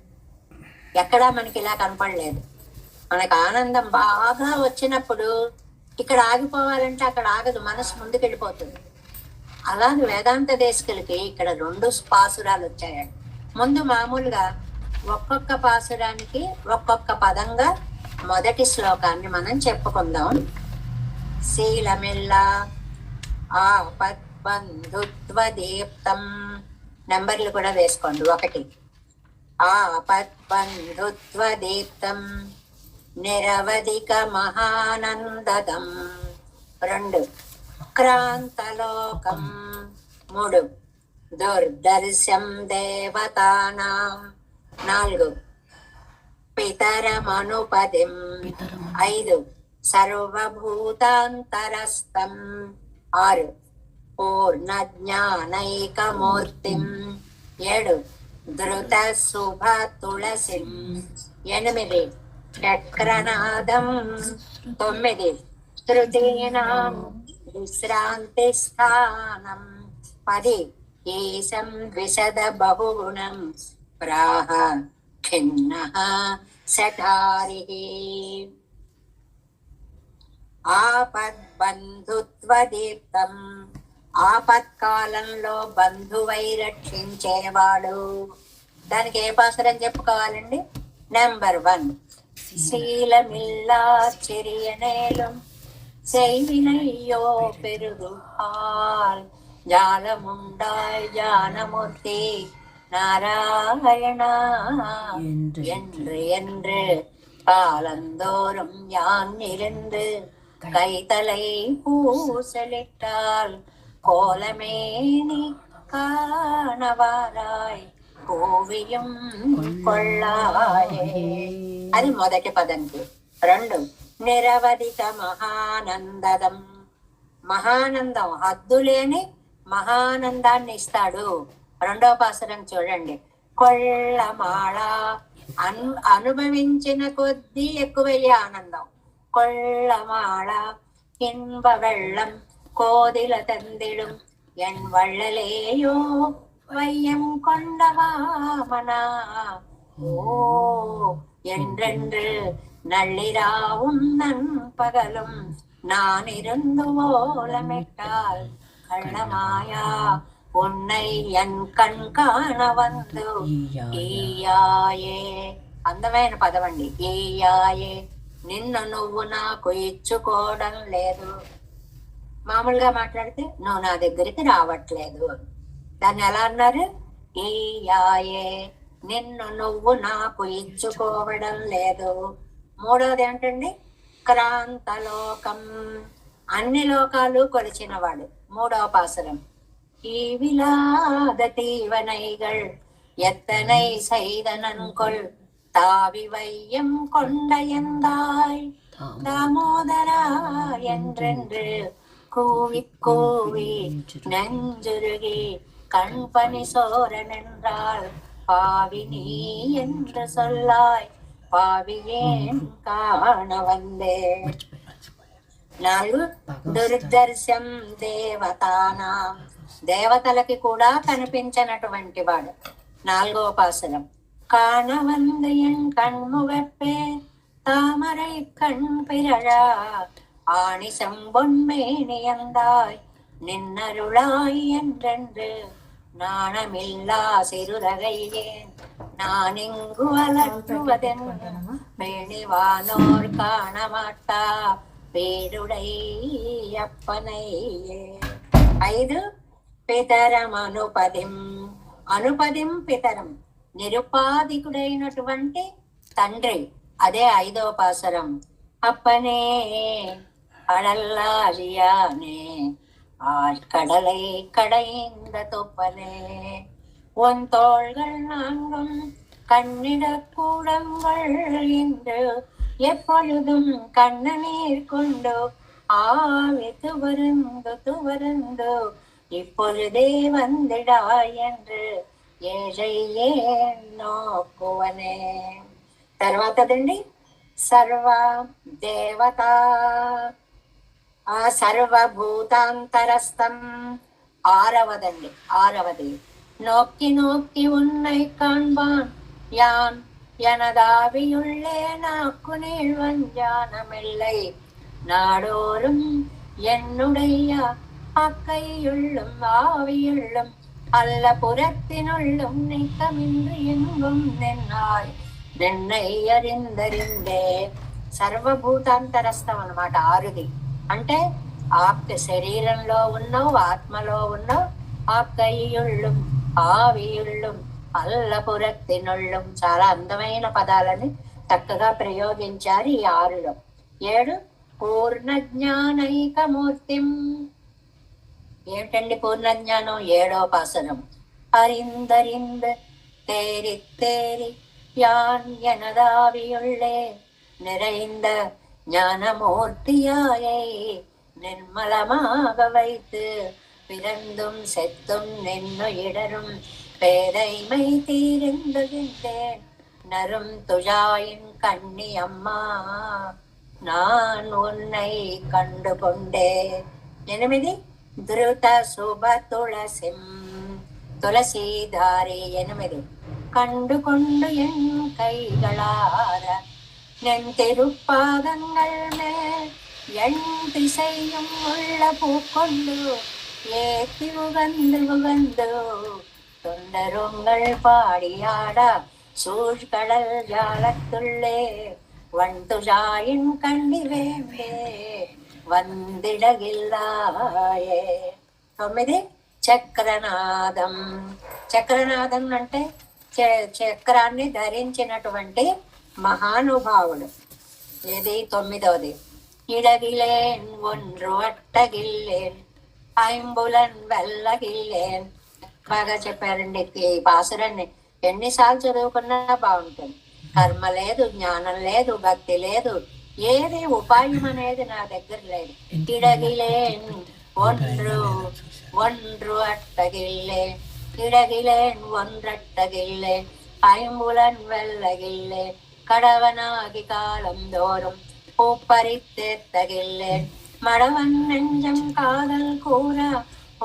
ఎక్కడా మనకి ఇలా కనపడలేదు. మనకు ఆనందం బాగా వచ్చినప్పుడు ఇక్కడ ఆగిపోవాలంటే అక్కడ ఆగదు, మనసు ముందుకెళ్ళిపోతుంది. అలాగే వేదాంత దేశకులకి ఇక్కడ 2 పాసురాలు వచ్చాయండి. ముందు మామూలుగా ఒక్కొక్క పాసురానికి ఒక్కొక్క పదంగా మొదటి శ్లోకాన్ని మనం చెప్పుకుందాం. శీలమిల్లా ఆపద్బంధుత్వ దీప్తం, నెంబర్లు కూడా వేసుకోండి. 1 ఆపద్బంధుత్వ దీప్తం నిరవధిక మహానందదం, 2 క్రాంతలోకం, 3 దుర్దర్శం దేవతానాం, 4 పితరమనుపదిం, 5 సర్వభూతాంతరస్థం, 6 పూర్ణ జ్ఞానైకమూర్తిం, 7 ధృత శుభ తులసిం, 8 చక్రనాదం, 9 తృతీనాం విశ్రాంతి స్థానం, 10 ఈశం విశద బహుగుణం ప్రాహ ఖిన్న శఠారి. ఆపద్బంధుత్వ దీప్తం, ఆపత్కాలంలో బంధువై రక్షించేవాడు. దానికి ఏ పాసురం చెప్పుకోవాలండి? నెంబర్ 1 శీలమిల్లా చెరియనేలం செய்வினையோ பெருதுகால் ஜாலமுண்டாய் ஜானமூர்த்தி நாராயணா என்று என்று காலந்தோறும் யான் இருந்து கைத்தலை பூசலிட்டால் கோலமேனி కానవారాయ్ కోవియం కొల్లాయే. అది మొదటి పదంకి. 2 నిరవధిక మహానందదం, మహానందం హద్దులేని మహానందాన్ని ఇస్తాడు. రెండవ పాసురం చూడండి. కొళ్ళమాళ అనుభవించిన కొద్దీ ఎక్కువయ్యే ఆనందం. కొళ్ళమాళ ఇన్బ వెள்ளం కోదిల తందిடும் என் வள்ளலேயோ வையம் கொண்டவாமனா ஓ என்றென்று நள்ளிராவும் நண்பகலும் நான் இருந்து ஓலமிட்டால் கள்ளமாயா உன்னை என் కణ్ కాణ వందు ఈయాయే. అందమైన పదవండి. ఈయాయే, నిన్ను నువ్వు నాకు ఇచ్చుకోవడం లేదు. మామూలుగా మాట్లాడితే నువ్వు నా దగ్గరికి రావట్లేదు. దాన్ని ఎలా అన్నారు? ఈయాయే, నిన్ను నువ్వు నాకు ఇచ్చుకోవడం లేదు. మూడవది ఏంటండి? క్రాంతలోకం, అన్ని లోకాలు కొలిచినవాడు. మూడవ పాసురం. ఈ విలాద తీవనైகள் எத்தனை செய்தனன்கொள் தாவி வையம் கொண்ட எந்தாய் தாமோதரா என்றென்று கூவி கூவி நெஞ்சுருகி கண்பனி சோரன் என்றால் பாவி நீ என்று சொல்லாய் பாவியேன் காண வந்தே. 4 దుర్దర్శం దేవతానాం, దేవతలకి కూడా కనిపించినటువంటి వాడు. 4వ పాసురం. కాణవందు ఎన్ కణ్ముగప్పే தாமரை கண் பிறழா ஆணி செம்பொன்மேனி எந்தாய் நின்னருளாய் என்றென்று நாணமில்லா சிறுரகையேன் நான் இங்கு அலற்றுவதென் மேணிவானோர் காணமாட்டா పేరుడై అప్పనయ్యే. 5 పితరం అనుపదిం, అనుపదిం పితరం, నిరుపాధికుడైనటువంటి తండ్రి. అదే 5వ పాసురం. అప్పనే అడల్లాలియానే ஆழ்கடலை கடைந்த தொப்பனே உன் தோள்கள் 4ம் கண்ணிட கூடங்கள் என்று எப்பொழுதும் கண்ணநீர் கொண்டு ஆவி துவருந்து இப்பொழுதே வந்திடாய் என்று ఏజయ్యే నోకువనే. తర్వాతదండి సర్వ దేవత ఆ సర్వభూతాంతరస్థం. 6వది நோக்கி நோக்கி உன்னை காண்பான் யான் எனதாவியுள்ளே நாக்கு நீழ்வன் ஞானமில்லை நாடோறும் என்னுடைய அக்கையுள்ளும் ஆவியுள்ளும் அல்ல புறத்தினுள்ளும் நீக்கமின்றி எங்கும் నిన్నాయ్ నిన్నై అరిందరిందే. సర్వభూతాంతరస్థం అన్నమాట 6ది. అంటే ఆక్ శరీరంలో ఉన్నావు, ఆత్మలో ఉన్నావు, ఆక్కయ్యుళ్ళం ఆవియుళ్ళం అల్లపురత్తినుళ్ళం. చాలా అందమైన పదాలని చక్కగా ప్రయోగించారు ఈ 6లో. 7 పూర్ణ జ్ఞానైకమూర్తిం. ఏమిటండి పూర్ణ జ్ఞానం? 7వ పాసురం. அறிந்தறிந்த தேரி தேரி யான் எனதாவியுள்ளே நிறைந்த ஞானமூர்த்தியாயை நிர்மலமாக வைத்து பிறந்தும் செத்தும் நின்னு இடரும் பேதைமை தீர்ந்துகின்றேன் நரும் துழாயின் கண்ணி அம்மா நான் உன்னை கண்டு கொண்டே. 8 ధృత శుభ తులసిం துளசிதாரி. 8 கண்டு கொண்டு என் கைகளார நென் திருப்பாதங்கள் மேல் என் திசையும் உள்ள பூக்கொண்டு ஏத்தி உகந்து உகந்து தொண்டருங்கள் பாடியாட சூழ்கடல் ஜாலத்துள்ளே வண்டுஜாயின் கண்டி வேண்டே వందిడగిల్లాయే. 9 చక్రనాదం. చక్రనాదం అంటే చక్రాన్ని ధరించినటువంటి మహానుభావుడు. ఇది 9వది. ఇడగిలేన్ ఒండ్రు అట్టగిల్లేన్ ఐంబులన్ వెళ్ళగిల్లేన్. బాగా చెప్పారండి. ఈ పాసురాన్ని ఎన్నిసార్లు చదువుకున్నా బాగుంటుంది. కర్మ లేదు, జ్ఞానం లేదు, భక్తి లేదు, ఏది ఉపాయం అనేది నా దగ్గర లేదు. ఇడగిలేన్ ఒండ్రు ஒன்று அட்டகில்லே இடகிலேன் ஒன்றட்டகில்லே ஐம்புலன் வெல்லகில்லே கடவனாகி காலந்தோறும் பூப்பறித்தேத்தகில்லேன் மடவன் நெஞ்சம் காதல் கூற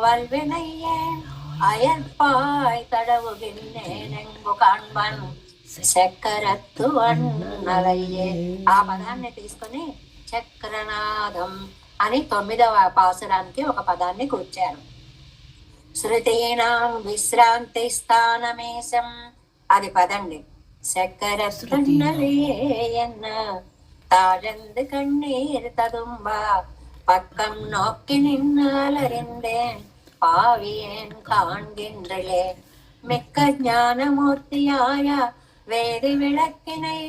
வல்வினையேன் அயற்பாய் தடவுகின்றேன் எங்கு காண்பன் చక్రత్తు అన్నలయ్యే. ఆ పదాన్ని తీసుకుని చక్రనాదం అని 9వ పాసురానికి ఒక పదాన్ని కూర్చారు. శృతీనాం విశ్రాంతి స్థానమేశం అది పదండి. చక్రన్నలేయన్న తాழந்து కన్నీర్ తదుంబ పక్కం నోక్కి నిన్నలరిందేన్ பாவியேன் காண்கின்றலே மிக்க ஞானமூர்த்தியாய வேதி விளக்கினை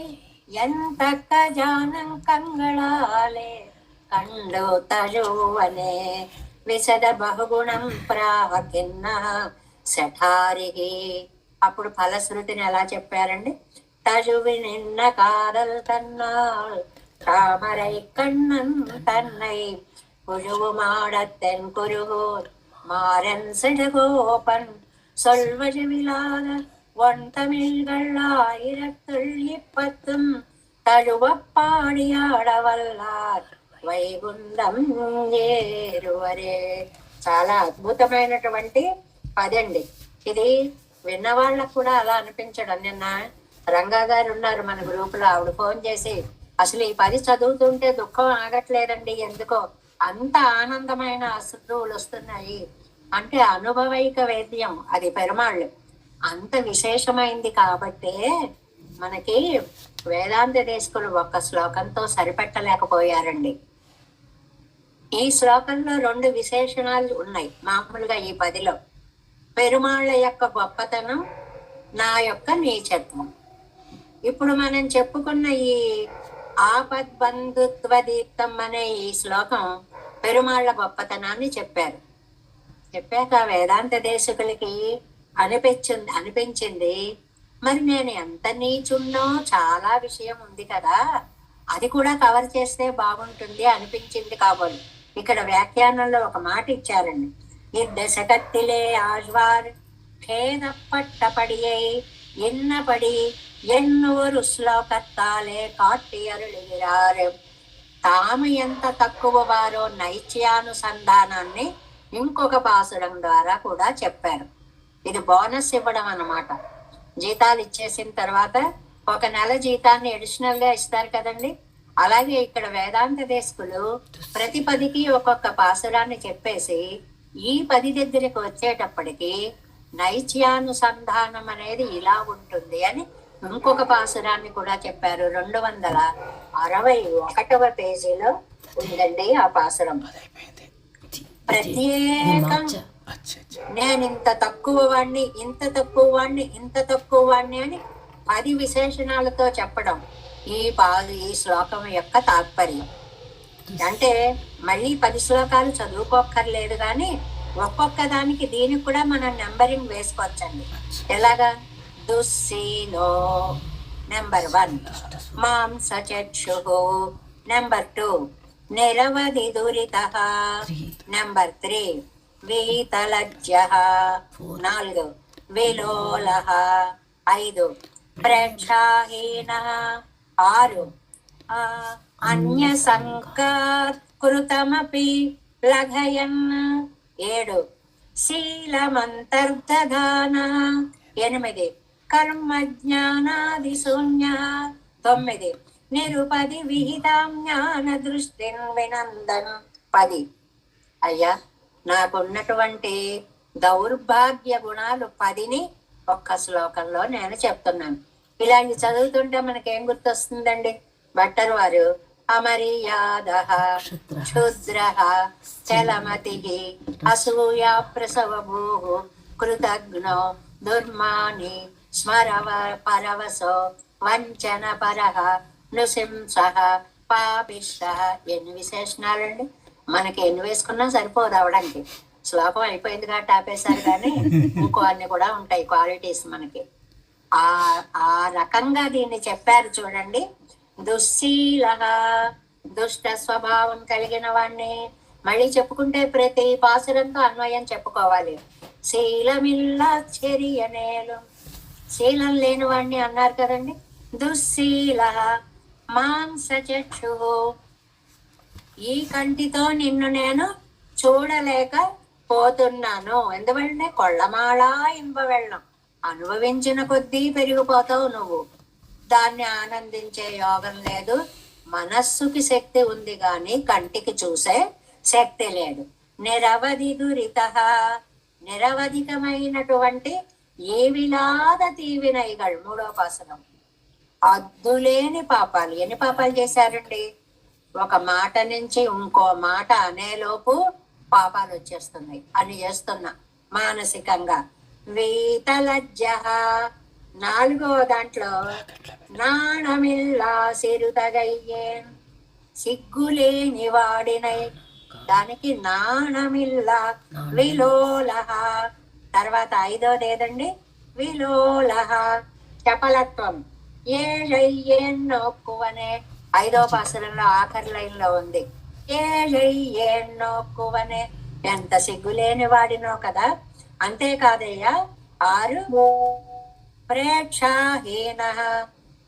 என் தக்க ஜானங்கங்களாலே కండు తజువనే విశద బహుగుణం ప్రాకిన్న శఠారికి. అప్పుడు ఫలశ్రుతిని ఎలా చెప్పారండి? తజువి నిన్న కాదల్ తన్నాల్ తామరై కண்ணన్ తన్నై కురువు మాడత్తెన్ కురుగోర్ மாறன் செடகோபன் சொல்வஜவிலாத ஒன்தமிழ்கள் 1010 తழுవపాడియాడవల్లార్ వైగుండం ఏరువరే. చాలా అద్భుతమైనటువంటి పదండి ఇది. విన్నవాళ్ళకు కూడా అలా అనిపించడం. నిన్న రంగా గారు ఉన్నారు మన గ్రూపులో, ఆవిడ ఫోన్ చేసి అసలు ఈ 10 చదువుతుంటే దుఃఖం ఆగట్లేదండి, ఎందుకో అంత ఆనందమైన అశ్రువులు వస్తున్నాయి అంటే అనుభవైక వేద్యం అది పెరుమాళ్ళు అంత విశేషమైంది. కాబట్టే మనకి వేదాంత దేశకులు ఒక్క శ్లోకంతో సరిపెట్టలేకపోయారండి. ఈ శ్లోకంలో 2 విశేషణాలు ఉన్నాయి మామూలుగా ఈ 10లో. పెరుమాళ్ళ యొక్క గొప్పతనం, నా యొక్క నీచత్వం. ఇప్పుడు మనం చెప్పుకున్న ఈ ఆపద్బంధుత్వ దీప్తం అనే ఈ శ్లోకం పెరుమాళ్ళ గొప్పతనాన్ని చెప్పాక వేదాంత దేశకులకి అనిపించింది మరి నేను ఎంత నీచున్నో చాలా విషయం ఉంది కదా, అది కూడా కవర్ చేస్తే బాగుంటుంది అనిపించింది. కాబోలు ఇక్కడ వ్యాఖ్యానంలో ఒక మాట ఇచ్చారండి. దశకత్తిలే ఆజ్వార్ ఖేదపట్టపడియై ఎన్నపడి ఎన్నూరు శ్లోకత్తాలే కాట్టి అరుళిరారు. తాము ఎంత తక్కువ వారో నైత్యానుసంధానాన్ని ఇంకొక పాసురం ద్వారా కూడా చెప్పారు. ఇది బోనస్ ఇవ్వడం అన్నమాట. జీతాలు ఇచ్చేసిన తర్వాత 1 నెల జీతాన్ని అడిషనల్ గా ఇస్తారు కదండి. అలాగే ఇక్కడ వేదాంత దేశకులు ప్రతి 10కి ఒక్కొక్క పాసురాన్ని చెప్పేసి ఈ 10 దగ్గరికి వచ్చేటప్పటికి నైత్యానుసంధానం అనేది ఇలా ఉంటుంది అని ఇంకొక పాసురాన్ని కూడా చెప్పారు. 261వ పేజీలో ఉందండి ఆ పాసురం. ప్రత్యేకం నేను ఇంత తక్కువ వాణ్ణి, ఇంత తక్కువ వాణ్ణి, ఇంత తక్కువ వాణ్ణి అని 10 విశేషణాలతో చెప్పడం ఈ శ్లోకం యొక్క తాత్పర్యం. అంటే మళ్ళీ 10 శ్లోకాలు చదువుకోక్కర్లేదు, కానీ ఒక్కొక్క దానికి దీనికి కూడా మనం నెంబరింగ్ వేసుకోవచ్చండి. ఎలాగా? దుస్సీలో నెంబర్ 1, మాంసచక్షు నెంబర్ 2, నిరవధి దురిత నెంబర్ 3, వీతలజ్జ 4, విలోల 5, ప్రేక్షాహీన 6, అన్య సంకృతమపి లఘయన్ 7, శీలమంతర్దధాన 8, కర్మజ్ఞానాది శూన్య 9, నిరుపది విహితాం జ్ఞాన దృష్టిన్ వినందన్ 10. అయ్యా, నాకున్నటువంటి దౌర్భాగ్య గుణాలు 10ని ఒక్క శ్లోకంలో నేను చెప్తున్నాను. ఇలాంటి చదువుతుంటే మనకేం గుర్తొస్తుందండి? భట్టరు వారు అమర్యాద క్షుద్ర చలమతి అసూయా ప్రసవభూ కృతజ్ఞో దుర్మాని స్మరవ పరవసో వంచన పరః నృశంస పాపిష్ట. ఎన్ని విశేషణాలండి! మనకి ఎన్ని వేసుకున్నా సరిపోదు అవడానికి. శ్లోకం అయిపోయింది కాబట్టి ఆపేశారు, కానీ ఇంకో అన్ని కూడా ఉంటాయి క్వాలిటీస్ మనకి. ఆ రకంగా దీన్ని చెప్పారు చూడండి. దుశ్శీల దుష్ట స్వభావం కలిగిన వాణ్ణి, మళ్ళీ చెప్పుకుంటే ప్రతి పాసురంతో అన్వయం చెప్పుకోవాలి. శీలమిల్లాశ్చర్యనేలు, శీలం లేని వాడిని అన్నారు కదండి. దుశ్శీల మాంసచక్షు, ఈ కంటితో నిన్ను నేను చూడలేక పోతున్నాను. ఎందువల్లనే కొళ్ళమాళా ఇంప వెళ్ళం, అనుభవించిన కొద్దీ పెరిగిపోతావు నువ్వు. దాన్ని ఆనందించే యోగం లేదు. మనస్సుకి శక్తి ఉంది కానీ కంటికి చూసే శక్తి లేదు. నిరవధి దురిత, నిరవధికమైనటువంటి ఏవిలాద తీవినైగళ్ళు. మూడో పాసనం. అద్దులేని పాపాలు. ఎన్ని పాపాలు చేశారండి? ఒక మాట నుంచి ఇంకో మాట అనేలోపు పాపాలు వచ్చేస్తున్నాయి అని చేస్తున్నా మానసికంగా. వీతలజ్జ, నాలుగో దాంట్లో నాణమిల్లా సిరుతగయ్యే, సిగ్గులేని వాడినై, దానికి నాణమిల్లా విలోలహ. తర్వాత ఐదోది ఏదండి? విలోలహ, చపలత్వం. ఏళ్ళయ్యేన్నోక్కువనే ఐదో పాసురంలో ఆఖరి లైన్ లో ఉంది. ఏళ్ళయ్యేన్నోక్కువనే, ఎంత సిగ్గులేని వాడినో కదా. అంతేకాదయ్యా, 6 ప్రేక్షాహీన,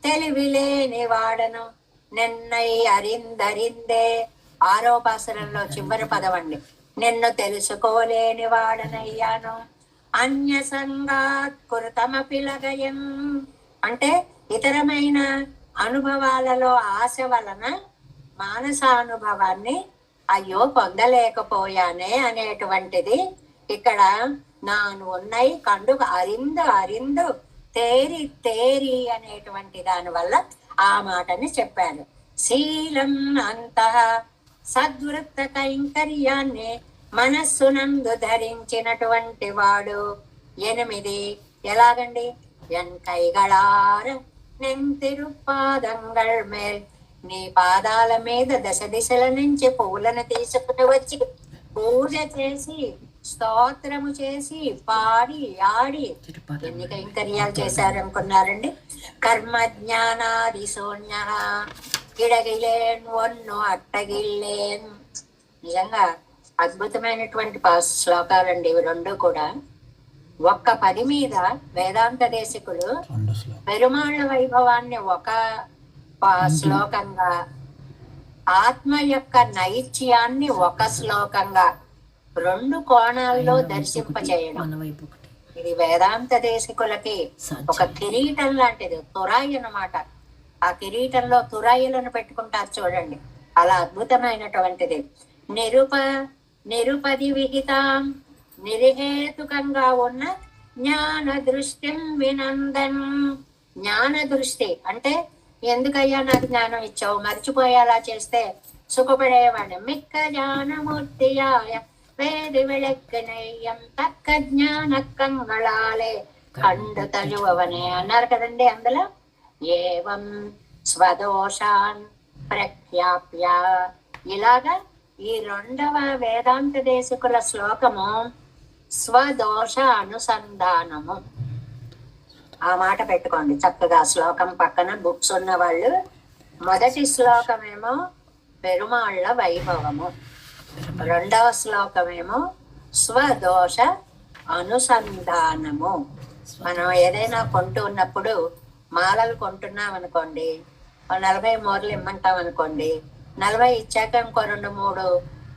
తెలివిలేని వాడను నిన్నై అరిందరిందే. 6వ పాసురంలో చివరి పదవండి. నిన్ను తెలుసుకోలేని వాడనయ్యాను. అన్య సంగాత్ కృతమ పిలగయం, అంటే ఇతరమైన అనుభవాలలో ఆశ వలన మానసానుభవాన్ని అయ్యో పొందలేకపోయానే అనేటువంటిది ఇక్కడ. నాను ఉన్నై కండు అరిందు అరిందు తేరి తేరి అనేటువంటి దాని వల్ల ఆ మాటని చెప్పాను. శీలం అంత సద్వృత్త కైంకర్యాన్ని మనస్సునందు ధరించినటువంటి వాడు. 8 ఎలాగండి? ఎన్ కైగళార నెంతిరుపాదంగళ్ మేల్, నీ పాదాల మీద దశ దిశల నుంచి పువ్వులను తీసుకుని వచ్చి పూజ చేసి స్తోత్రము చేసి పాడి ఆడి ఎన్ని కైంకర్యాలు చేశారనుకున్నారండి. కర్మ జ్ఞానాది శూన్య, గిడగిలేన్ ఒన్ను అట్టగిల్లేన్. నిజంగా అద్భుతమైనటువంటి శ్లోకాలండి ఇవి రెండు కూడా. ఒక్క పది మీద వేదాంత దేశికులు పెరుమాళ్ళ వైభవాన్ని ఒక శ్లోకంగా, ఆత్మ యొక్క నైత్యాన్ని ఒక శ్లోకంగా, 2 కోణాల్లో దర్శింపచేయడం. ఇది వేదాంత దేశికులకి ఒక కిరీటం లాంటిది, తురాయి అన్నమాట. ఆ కిరీటంలో తురాయిలను పెట్టుకుంటారు చూడండి, అలా అద్భుతమైనటువంటిది. నిరుపది విహితం, నిర్హేతుకంగా ఉన్న జ్ఞాన దృష్టిం వినందన్. జ్ఞాన దృష్టి అంటే ఎందుకయ్యా నాకు జ్ఞానం ఇచ్చావు, మర్చిపోయేలా చేస్తే సుఖపడేవాడు. మిక్క జ్ఞానమూర్తియాయ వేది విళక్కనయ్యం తక్క జ్ఞాన కంగళాలే కండు తలువనే అన్నారు కదండి. అందులో ఏవం స్వదోషాన్ ప్రఖ్యాప్య, ఇలాగా ఈ 2వ వేదాంత దేశికుల శ్లోకము స్వదోష అనుసంధానము. ఆ మాట పెట్టుకోండి చక్కగా. శ్లోకం పక్కన బుక్స్ ఉన్న వాళ్ళు, మొదటి శ్లోకమేమో పెరుమాళ్ళ వైభవము, 2వ శ్లోకమేమో స్వదోష అనుసంధానము. మనం ఏదైనా కొంటూ ఉన్నప్పుడు మాలలు కొంటున్నాం అనుకోండి, 40 మూరలు ఇమ్మంటాం అనుకోండి, 40 ఇచ్చాక ఇంకో 2-3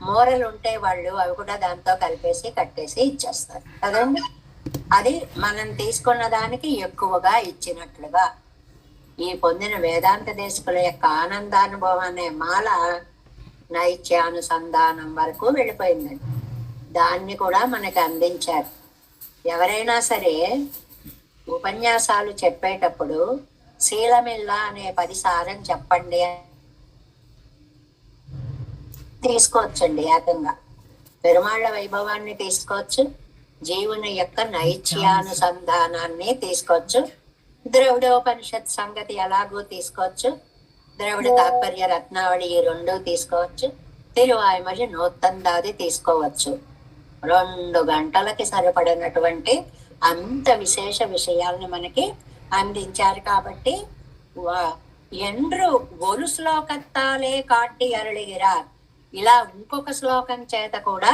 మూరలు ఉంటే వాళ్ళు అవి కూడా దాంతో కలిపేసి కట్టేసి ఇచ్చేస్తారు కదండి. అది మనం తీసుకున్న దానికి ఎక్కువగా ఇచ్చినట్లుగా ఈ పొందిన వేదాంత దేశకుల యొక్క ఆనందానుభవం అనే మాల నైత్యానుసంధానం వరకు వెళ్ళిపోయిందండి. దాన్ని కూడా మనకి అందించారు. ఎవరైనా సరే ఉపన్యాసాలు చెప్పేటప్పుడు శీలమిల్ల అనే 10 సారం చెప్పండి తీసుకోవచ్చండి. ఏకంగా పెరుమాళ్ళ వైభవాన్ని తీసుకోవచ్చు, జీవుని యొక్క నైత్యానుసంధానాన్ని తీసుకోవచ్చు, ద్రవిడోపనిషత్ సంగతి ఎలాగో తీసుకోవచ్చు, ద్రవిడ తాత్పర్య రత్నావళి ఈ 2 తీసుకోవచ్చు, తిరువాయుమలి నూతందాది తీసుకోవచ్చు. 2 గంటలకి సరిపడినటువంటి అంత విశేష విషయాల్ని మనకి అందించారు. కాబట్టి ఎండ్రు ஒரு ஸ்லோகத்தாலே காட்டி அருளுகிறார். ఇలా ఇంకొక శ్లోకం చేత కూడా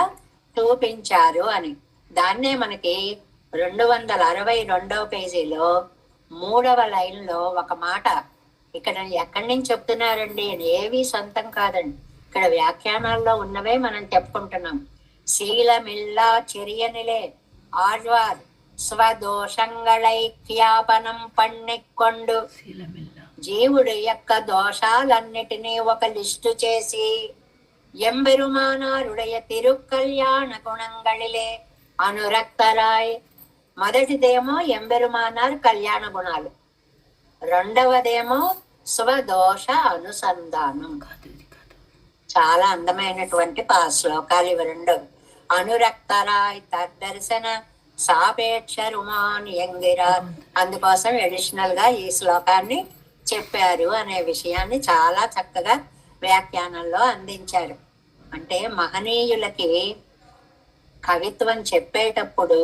చూపించారు అని. దాన్నే మనకి 262వ పేజీలో 3వ లైన్లో ఒక మాట, ఇక్కడ ఎక్కడి నుంచి చెప్తున్నారండి, ఏవి సొంతం కాదండి, ఇక్కడ వ్యాఖ్యానాల్లో ఉన్నవే మనం చెప్పుకుంటున్నాం. శీలమిల్లా చెరియనిలే ఆழ்వార్ స్వదోషంగళై ఖ్యాపనం పన్నెక్కొండు. జీవుడు యొక్క దోషాలన్నిటినీ ఒక లిస్టు చేసి ఎంబెరుమానారుடைய తిరుకల్యాణ గుణంగళిలే అనురక్తరాయ్. మొదటిదేమో ఎంబెరుమానారు కళ్యాణ గుణాలు, రెండవదేమో స్వదోష అనుసంధానం. చాలా అందమైనటువంటి శ్లోకాలు ఇవి రెండు. అనురక్తరాయ్ తద్దర్శన సాపేక్ష రుమాన్ యంగిరార్. అందుకోసం ఎడిషనల్ గా ఈ శ్లోకాన్ని చెప్పారు అనే విషయాన్ని చాలా చక్కగా వ్యాఖ్యానంలో అందించారు. అంటే మహనీయులకి కవిత్వం చెప్పేటప్పుడు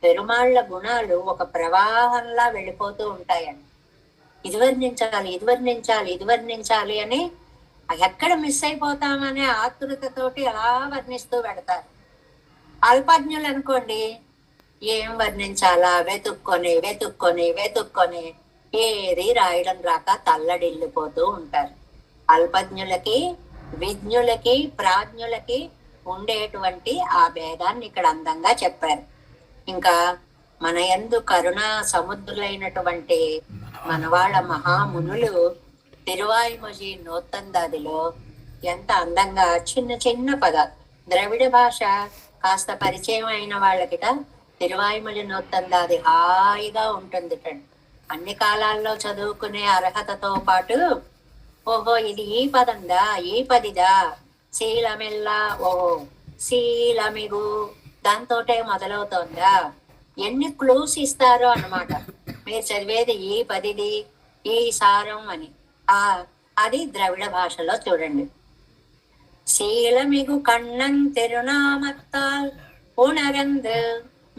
పెరుమాళ్ల గుణాలు ఒక ప్రవాహంలా వెళ్ళిపోతూ ఉంటాయండి. ఇది వర్ణించాలి, ఇది వర్ణించాలి, ఇది వర్ణించాలి అని ఎక్కడ మిస్ అయిపోతామనే ఆతృతతోటి అలా వర్ణిస్తూ పెడతారు. అల్పజ్ఞులు అనుకోండి, ఏం వర్ణించాలా వెతుక్కొని వెతుక్కొని వెతుక్కొని ఏది రాయడం రాక తల్లడిల్లిపోతూ ఉంటారు. అల్పజ్ఞులకి విజ్ఞులకి ప్రాజ్ఞులకి ఉండేటువంటి ఆ భేదాన్ని ఇక్కడ అందంగా చెప్పారు. ఇంకా మన యందు కరుణా సముద్రులైనటువంటి మన వాళ్ళ మహామునులు తిరువాయిమొഴി నూత్తందాదిలో ఎంత అందంగా చిన్న చిన్న పదాలు, ద్రవిడ భాష కాస్త పరిచయం అయిన వాళ్ళకిట తిరువాయిమొഴി నూత్తందాది హాయిగా ఉంటుంది. అన్ని కాలాల్లో చదువుకునే అర్హతతో పాటు ఓహో ఇది ఈ పదందా, ఈ పదిదా, శీలమిల్లా, ఓహో శీలమిగు దాంతోటే మొదలవుతోందా, ఎన్ని క్లూస్ ఇస్తారో అన్నమాట. మీరు చదివేది ఈ పదిది, ఈ సారం అని. అది ద్రవిడ భాషలో చూడండి. శీలమిగు కண்ணన్ తిరునామత్తాల్ ఉణరందు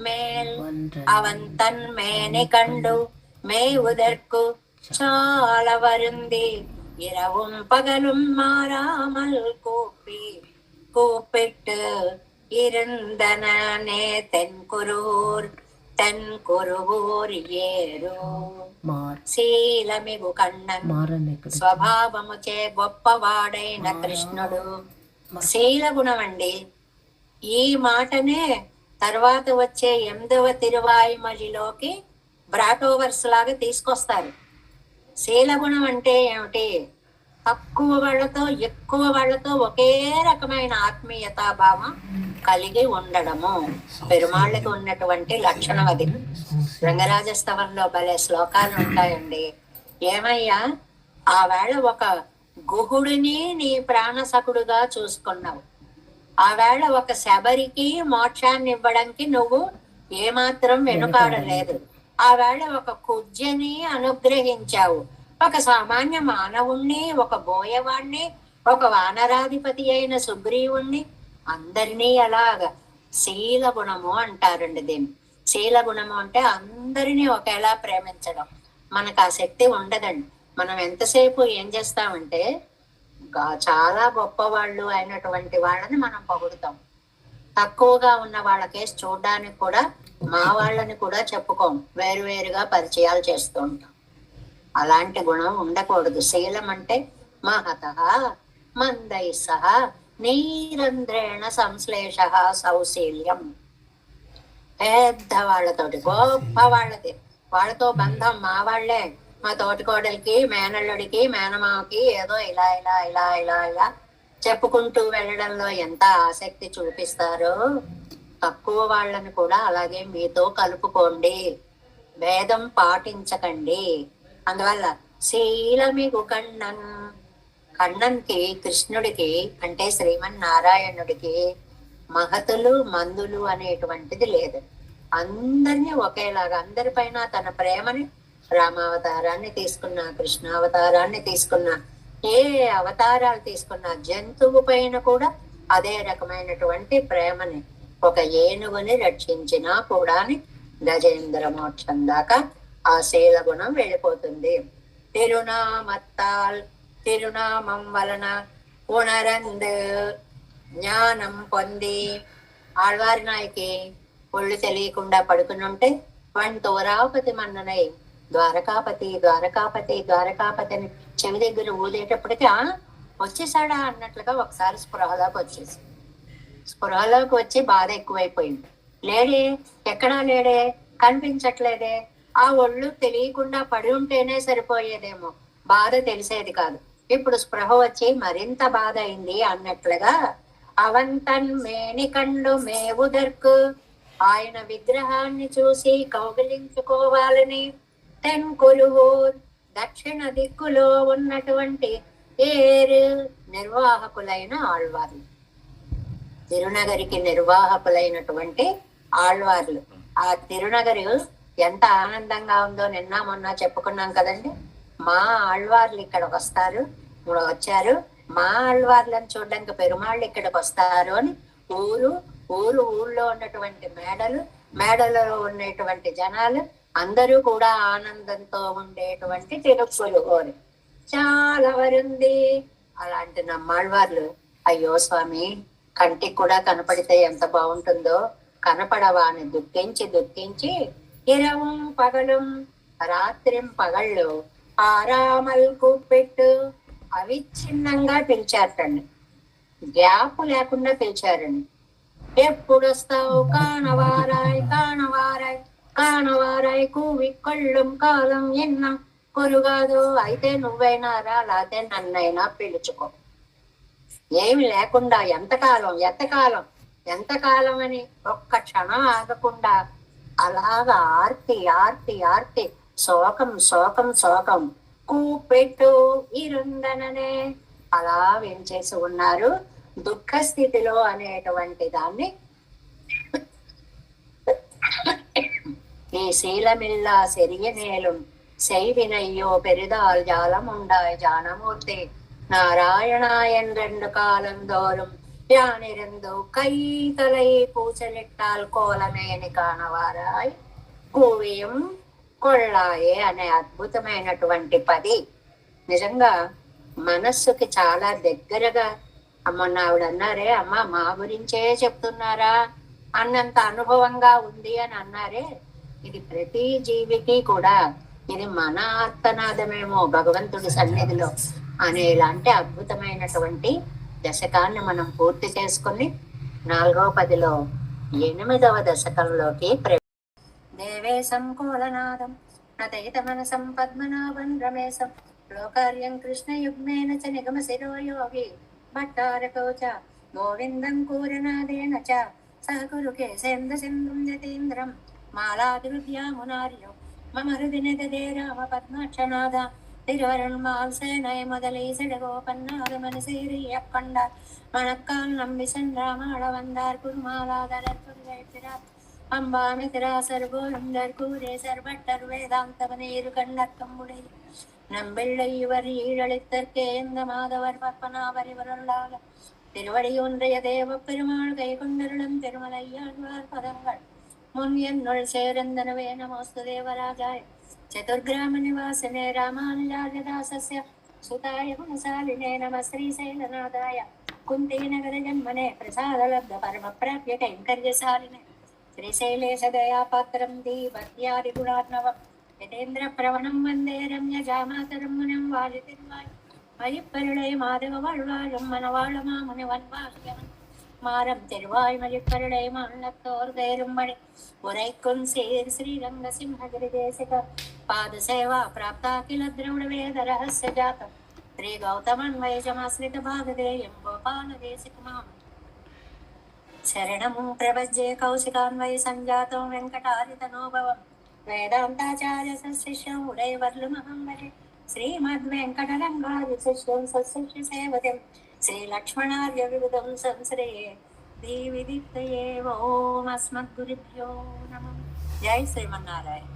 మేల్ అవన్ మేని కండు మే ఉదర్కు చాలా వరుంది இரவும் பகலும் மாறாமல் கூப்பிட்டு இருந்தனே தென்குருவூர் ఏరు. శీలమిగు కண்ணన్ స్వభావముచే గొప్పవాడైన కృష్ణుడు. శీల గుణం అండి. ఈ మాటనే తర్వాత వచ్చే 8వ తిరువాయిమొழிలోకి బ్రాటోవర్స్ లాగా తీసుకొస్తారు. శీలగుణం అంటే ఏమిటి? తక్కువ వాళ్ళతో ఎక్కువ వాళ్ళతో ఒకే రకమైన ఆత్మీయతాభావం కలిగి ఉండడము పెరుమాళ్ళకి ఉన్నటువంటి లక్షణం. అది రంగరాజస్తవంలో భలే శ్లోకాలు ఉంటాయండి. ఏమయ్యా, ఆ వేళ ఒక గుహుడిని నీ ప్రాణసకుడుగా చూసుకున్నావు, ఆ వేళ ఒక శబరికి మోక్షాన్ని ఇవ్వడానికి నువ్వు ఏమాత్రం వెనుకాడలేదు, ఆ వేళ ఒక కుజ్జని అనుగ్రహించావు, ఒక సామాన్య మానవుణ్ణి, ఒక బోయవాణ్ణి, ఒక వానరాధిపతి అయిన సుగ్రీవుణ్ణి, అందరినీ అలాగా శీల గుణము అంటారండి. దీన్ని శీల గుణము అంటే అందరినీ ఒకేలా ప్రేమించడం. మనకు ఆ శక్తి ఉండదండి. మనం ఎంతసేపు ఏం చేస్తామంటే చాలా గొప్పవాళ్ళు అయినటువంటి వాళ్ళని మనం పొగుడుతాం, తక్కువగా ఉన్న వాళ్ళకేసి చూడడానికి కూడా మా వాళ్ళని కూడా చెప్పుకోం, వేరువేరుగా పరిచయాలు చేస్తూ ఉంటాం. అలాంటి గుణం ఉండకూడదు. శీలం అంటే మహత మందై సహ నీరంధ్రేణ సంశ్లేష సౌశీల్యం. పెద్ద వాళ్ళతోటి, గొప్ప వాళ్ళది, వాళ్ళతో బంధం మా వాళ్లే, మా తోటికోడలికి, మేనల్లుడికి, మేనమావకి ఏదో ఇలా ఇలా ఇలా ఇలా ఇలా చెప్పుకుంటూ వెళ్ళడంలో ఎంత ఆసక్తి చూపిస్తారో, తక్కువ వాళ్ళని కూడా అలాగే మీతో కలుపుకోండి, భేదం పాటించకండి. అందువల్ల శీలమిగు కണ്ണన్, కണ്ണన్కి కృష్ణుడికి అంటే శ్రీమన్నారాయణుడికి మహతులు మందులు అనేటువంటిది లేదు. అందరినీ ఒకేలాగా, అందరిపైన తన ప్రేమని, రామావతారాన్ని తీసుకున్నా, కృష్ణావతారాన్ని తీసుకున్నా, ఏ అవతారాలు తీసుకున్నా, జంతువు పైన కూడా అదే రకమైనటువంటి ప్రేమని, ఒక ఏనుగుని రక్షించినా కూడా గజేంద్ర మోక్షం దాకా ఆ శీల గుణం వెళ్ళిపోతుంది. తిరునామత్తాల్, తిరునామం వలన ఉణరందు జ్ఞానం పొంది ఆళ్వారి నాయకి ఒళ్ళు తెలియకుండా పడుకుని ఉంటే వాడిని తోరాపతి మన్ననై ద్వారకాపతి ద్వారకాపతి ద్వారకాపతి అని చెవి దగ్గర ఊదేటప్పటికీ వచ్చేసాడా అన్నట్లుగా ఒకసారి స్పృహలోకి వచ్చి బాధ ఎక్కువైపోయింది. లేడే, ఎక్కడా లేడే, కనిపించట్లేదే. ఆ ఒళ్ళు తెలియకుండా పడి ఉంటేనే సరిపోయేదేమో, బాధ తెలిసేది కాదు. ఇప్పుడు స్పృహ వచ్చి మరింత బాధ అయింది అన్నట్లుగా అవంతన్ మేనికండు మేవుదర్కు ఆయన విగ్రహాన్ని చూసి కౌగిలించుకోవాలని తెన్కొలువూర్ దక్షిణ దిక్కులో ఉన్నటువంటి ఏరు నిర్వాహకులైన ఆళ్వార్లు, తిరునగరికి నిర్వాహకులైనటువంటి ఆళ్వార్లు. ఆ తిరునగరి ఎంత ఆనందంగా ఉందో నిన్న మొన్న చెప్పుకున్నాం కదండి. మా ఆళ్వార్లు ఇక్కడికి వస్తారు, వచ్చారు, మా ఆళ్వార్లను చూడడానికి పెరుమాళ్ళు ఇక్కడికి వస్తారు అని ఊళ్ళో ఉన్నటువంటి మేడలలో ఉండేటువంటి జనాలు అందరూ కూడా ఆనందంతో ఉండేటువంటి తిరుక్కులుగోరు చాలా వరుంది. అలాంటి నమ్మాళ్వార్లు అయ్యో స్వామి, కంటికి కూడా కనపడితే ఎంత బాగుంటుందో, కనపడవా అని దుఃఖించి ఇరవం పగలం రాత్రిం పగళ్ళు ఆరామల్ కూపెట్టు అవిచ్ఛిన్నంగా పిలిచారటండి, గ్యాప్ లేకుండా పిలిచారండి. ఎప్పుడొస్తావు కానవారాయ్ కానవారాయ్ కానవారాయ్ కూవి కొళ్ళం కాలం ఎన్న కొరుగాదు, అయితే నువ్వైనా రా, లేకపోతే నన్నైనా పిలుచుకో. ఏమి లేకుండా ఎంతకాలం అని ఒక్క క్షణం ఆగకుండా అలాగా ఆర్తి శోకం కూపెట్టు ఇరుందననే అలా వెంచేసి ఉన్నారు. దుఃఖ స్థితిలో అనేటువంటి దాన్ని ఈ శీలమిల్లా సెరియనేలు செய்வினையோ பெரிதால் ஜாலமுண்டாய் ஜானமூர்த்தி நாராயணாயன் 2 காலந்தோறும் யானிருந்து கை தலை పూచలిట్టాల్ కోలమేని కానవారాయ్ కూవియం కొళ్ళాయే అనే అద్భుతమైనటువంటి పది నిజంగా మనస్సుకి చాలా దగ్గరగా. మొన్న ఆవిడ అన్నారే, అమ్మ మా గురించే చెప్తున్నారా అన్నంత అనుభవంగా ఉంది అని అన్నారే. ఇది ప్రతి జీవికి కూడా ఇది మన ఆర్తనాదమేమో భగవంతుడి సన్నిధిలో అనేలాంటి అద్భుతమైనటువంటి దశకాన్ని మనం పూర్తి చేసుకుని 4వ పదిలో 8వ దశకంలోకి దేవే సంకోలనాదం నతైత మనసం పద్మనాభం రమేశం లోకార్యం కృష్ణ యుగ్మేన చ నిగమ శిరో యోగి భట్టారకో చ గోవిందం కూరనాదేన చ సహకురు కేసేంద్ర సింధుం యతీంద్రం మాలాదివిద్యామునార్యం మమ హృదినదే రామ పద్మాక్షనాథ తిరువరుణ్మాల్ సేనయ మొదలై సెడగోపన్నాద మనసేరియప్పండ மணக்கால் நம்பி சென்றாமாட வந்தார் குருமாலாதரர் குருவேற்றார் அம்பாமிதிராசர் கோருந்தர் கூரேசர் பட்டர் வேதாந்தவனேரு கண்ணக்கம்புடை நம்பிள்ளை இவர் ஈழளித்தற்கே எந்த மாதவர் பற்பனாவர் இவருள்ளாக திருவடி ஒன்றைய தேவ பெருமாள் கை கொண்டருளும் திருமலையாழ்வார் பதங்கள் முன் என்னுள் சேரந்தனவே நமோஸ்து தேவராஜாய చతుర్గ్రామ నివాసనే రామానుజార్యదాసస్య సుతాయ గుణశాలినే నమ శ్రీశైలనాథాయ కుంతీనగర జన్మనే ప్రసాదలబ్ధ పరమ ప్రాప్య కైంకర్యశాలినే శ్రీశైలేశ దయాపాత్రం దీపత్యాది గుణార్ణవం యతేంద్ర ప్రవణం వందే రమ్యజామాతరం మునం వాజితిర్వాయ్ మయిప్పరుడై మాధవ வாழ்வாழும் మనవాళ మాముని వన్వాసుయవన్ மாறம் தெருவாய் மலிப்பருடை மண்ணத்தோர் தேரும்படி உரைக்கும் சீர் ஸ்ரீரங்க சிம்ஹகிரி தேசிக పాద సేవా ప్రాప్తా కిల ద్రవిడ వేద రహస్య జాతం శ్రీ గౌతమన్వయజమాశ్రిత భాగధేయం గోపాల దేశికుమాం శరణం ప్రపజ్యే కౌశికాన్వయ సంజాతం వెంకటారితనోభవం వేదాంతాచార్య సశిష్యం ఉడయవర్లు మహంబలి శ్రీమద్ వెంకటరంగాది శిష్యం సశిష్య సేవతిం శ్రీ లక్ష్మణార్య వివిధం సంశ్రయే దేవి దిక్తయే ఓం అస్మద్గురుభ్యో నమః. జై శ్రీమన్నారాయణ.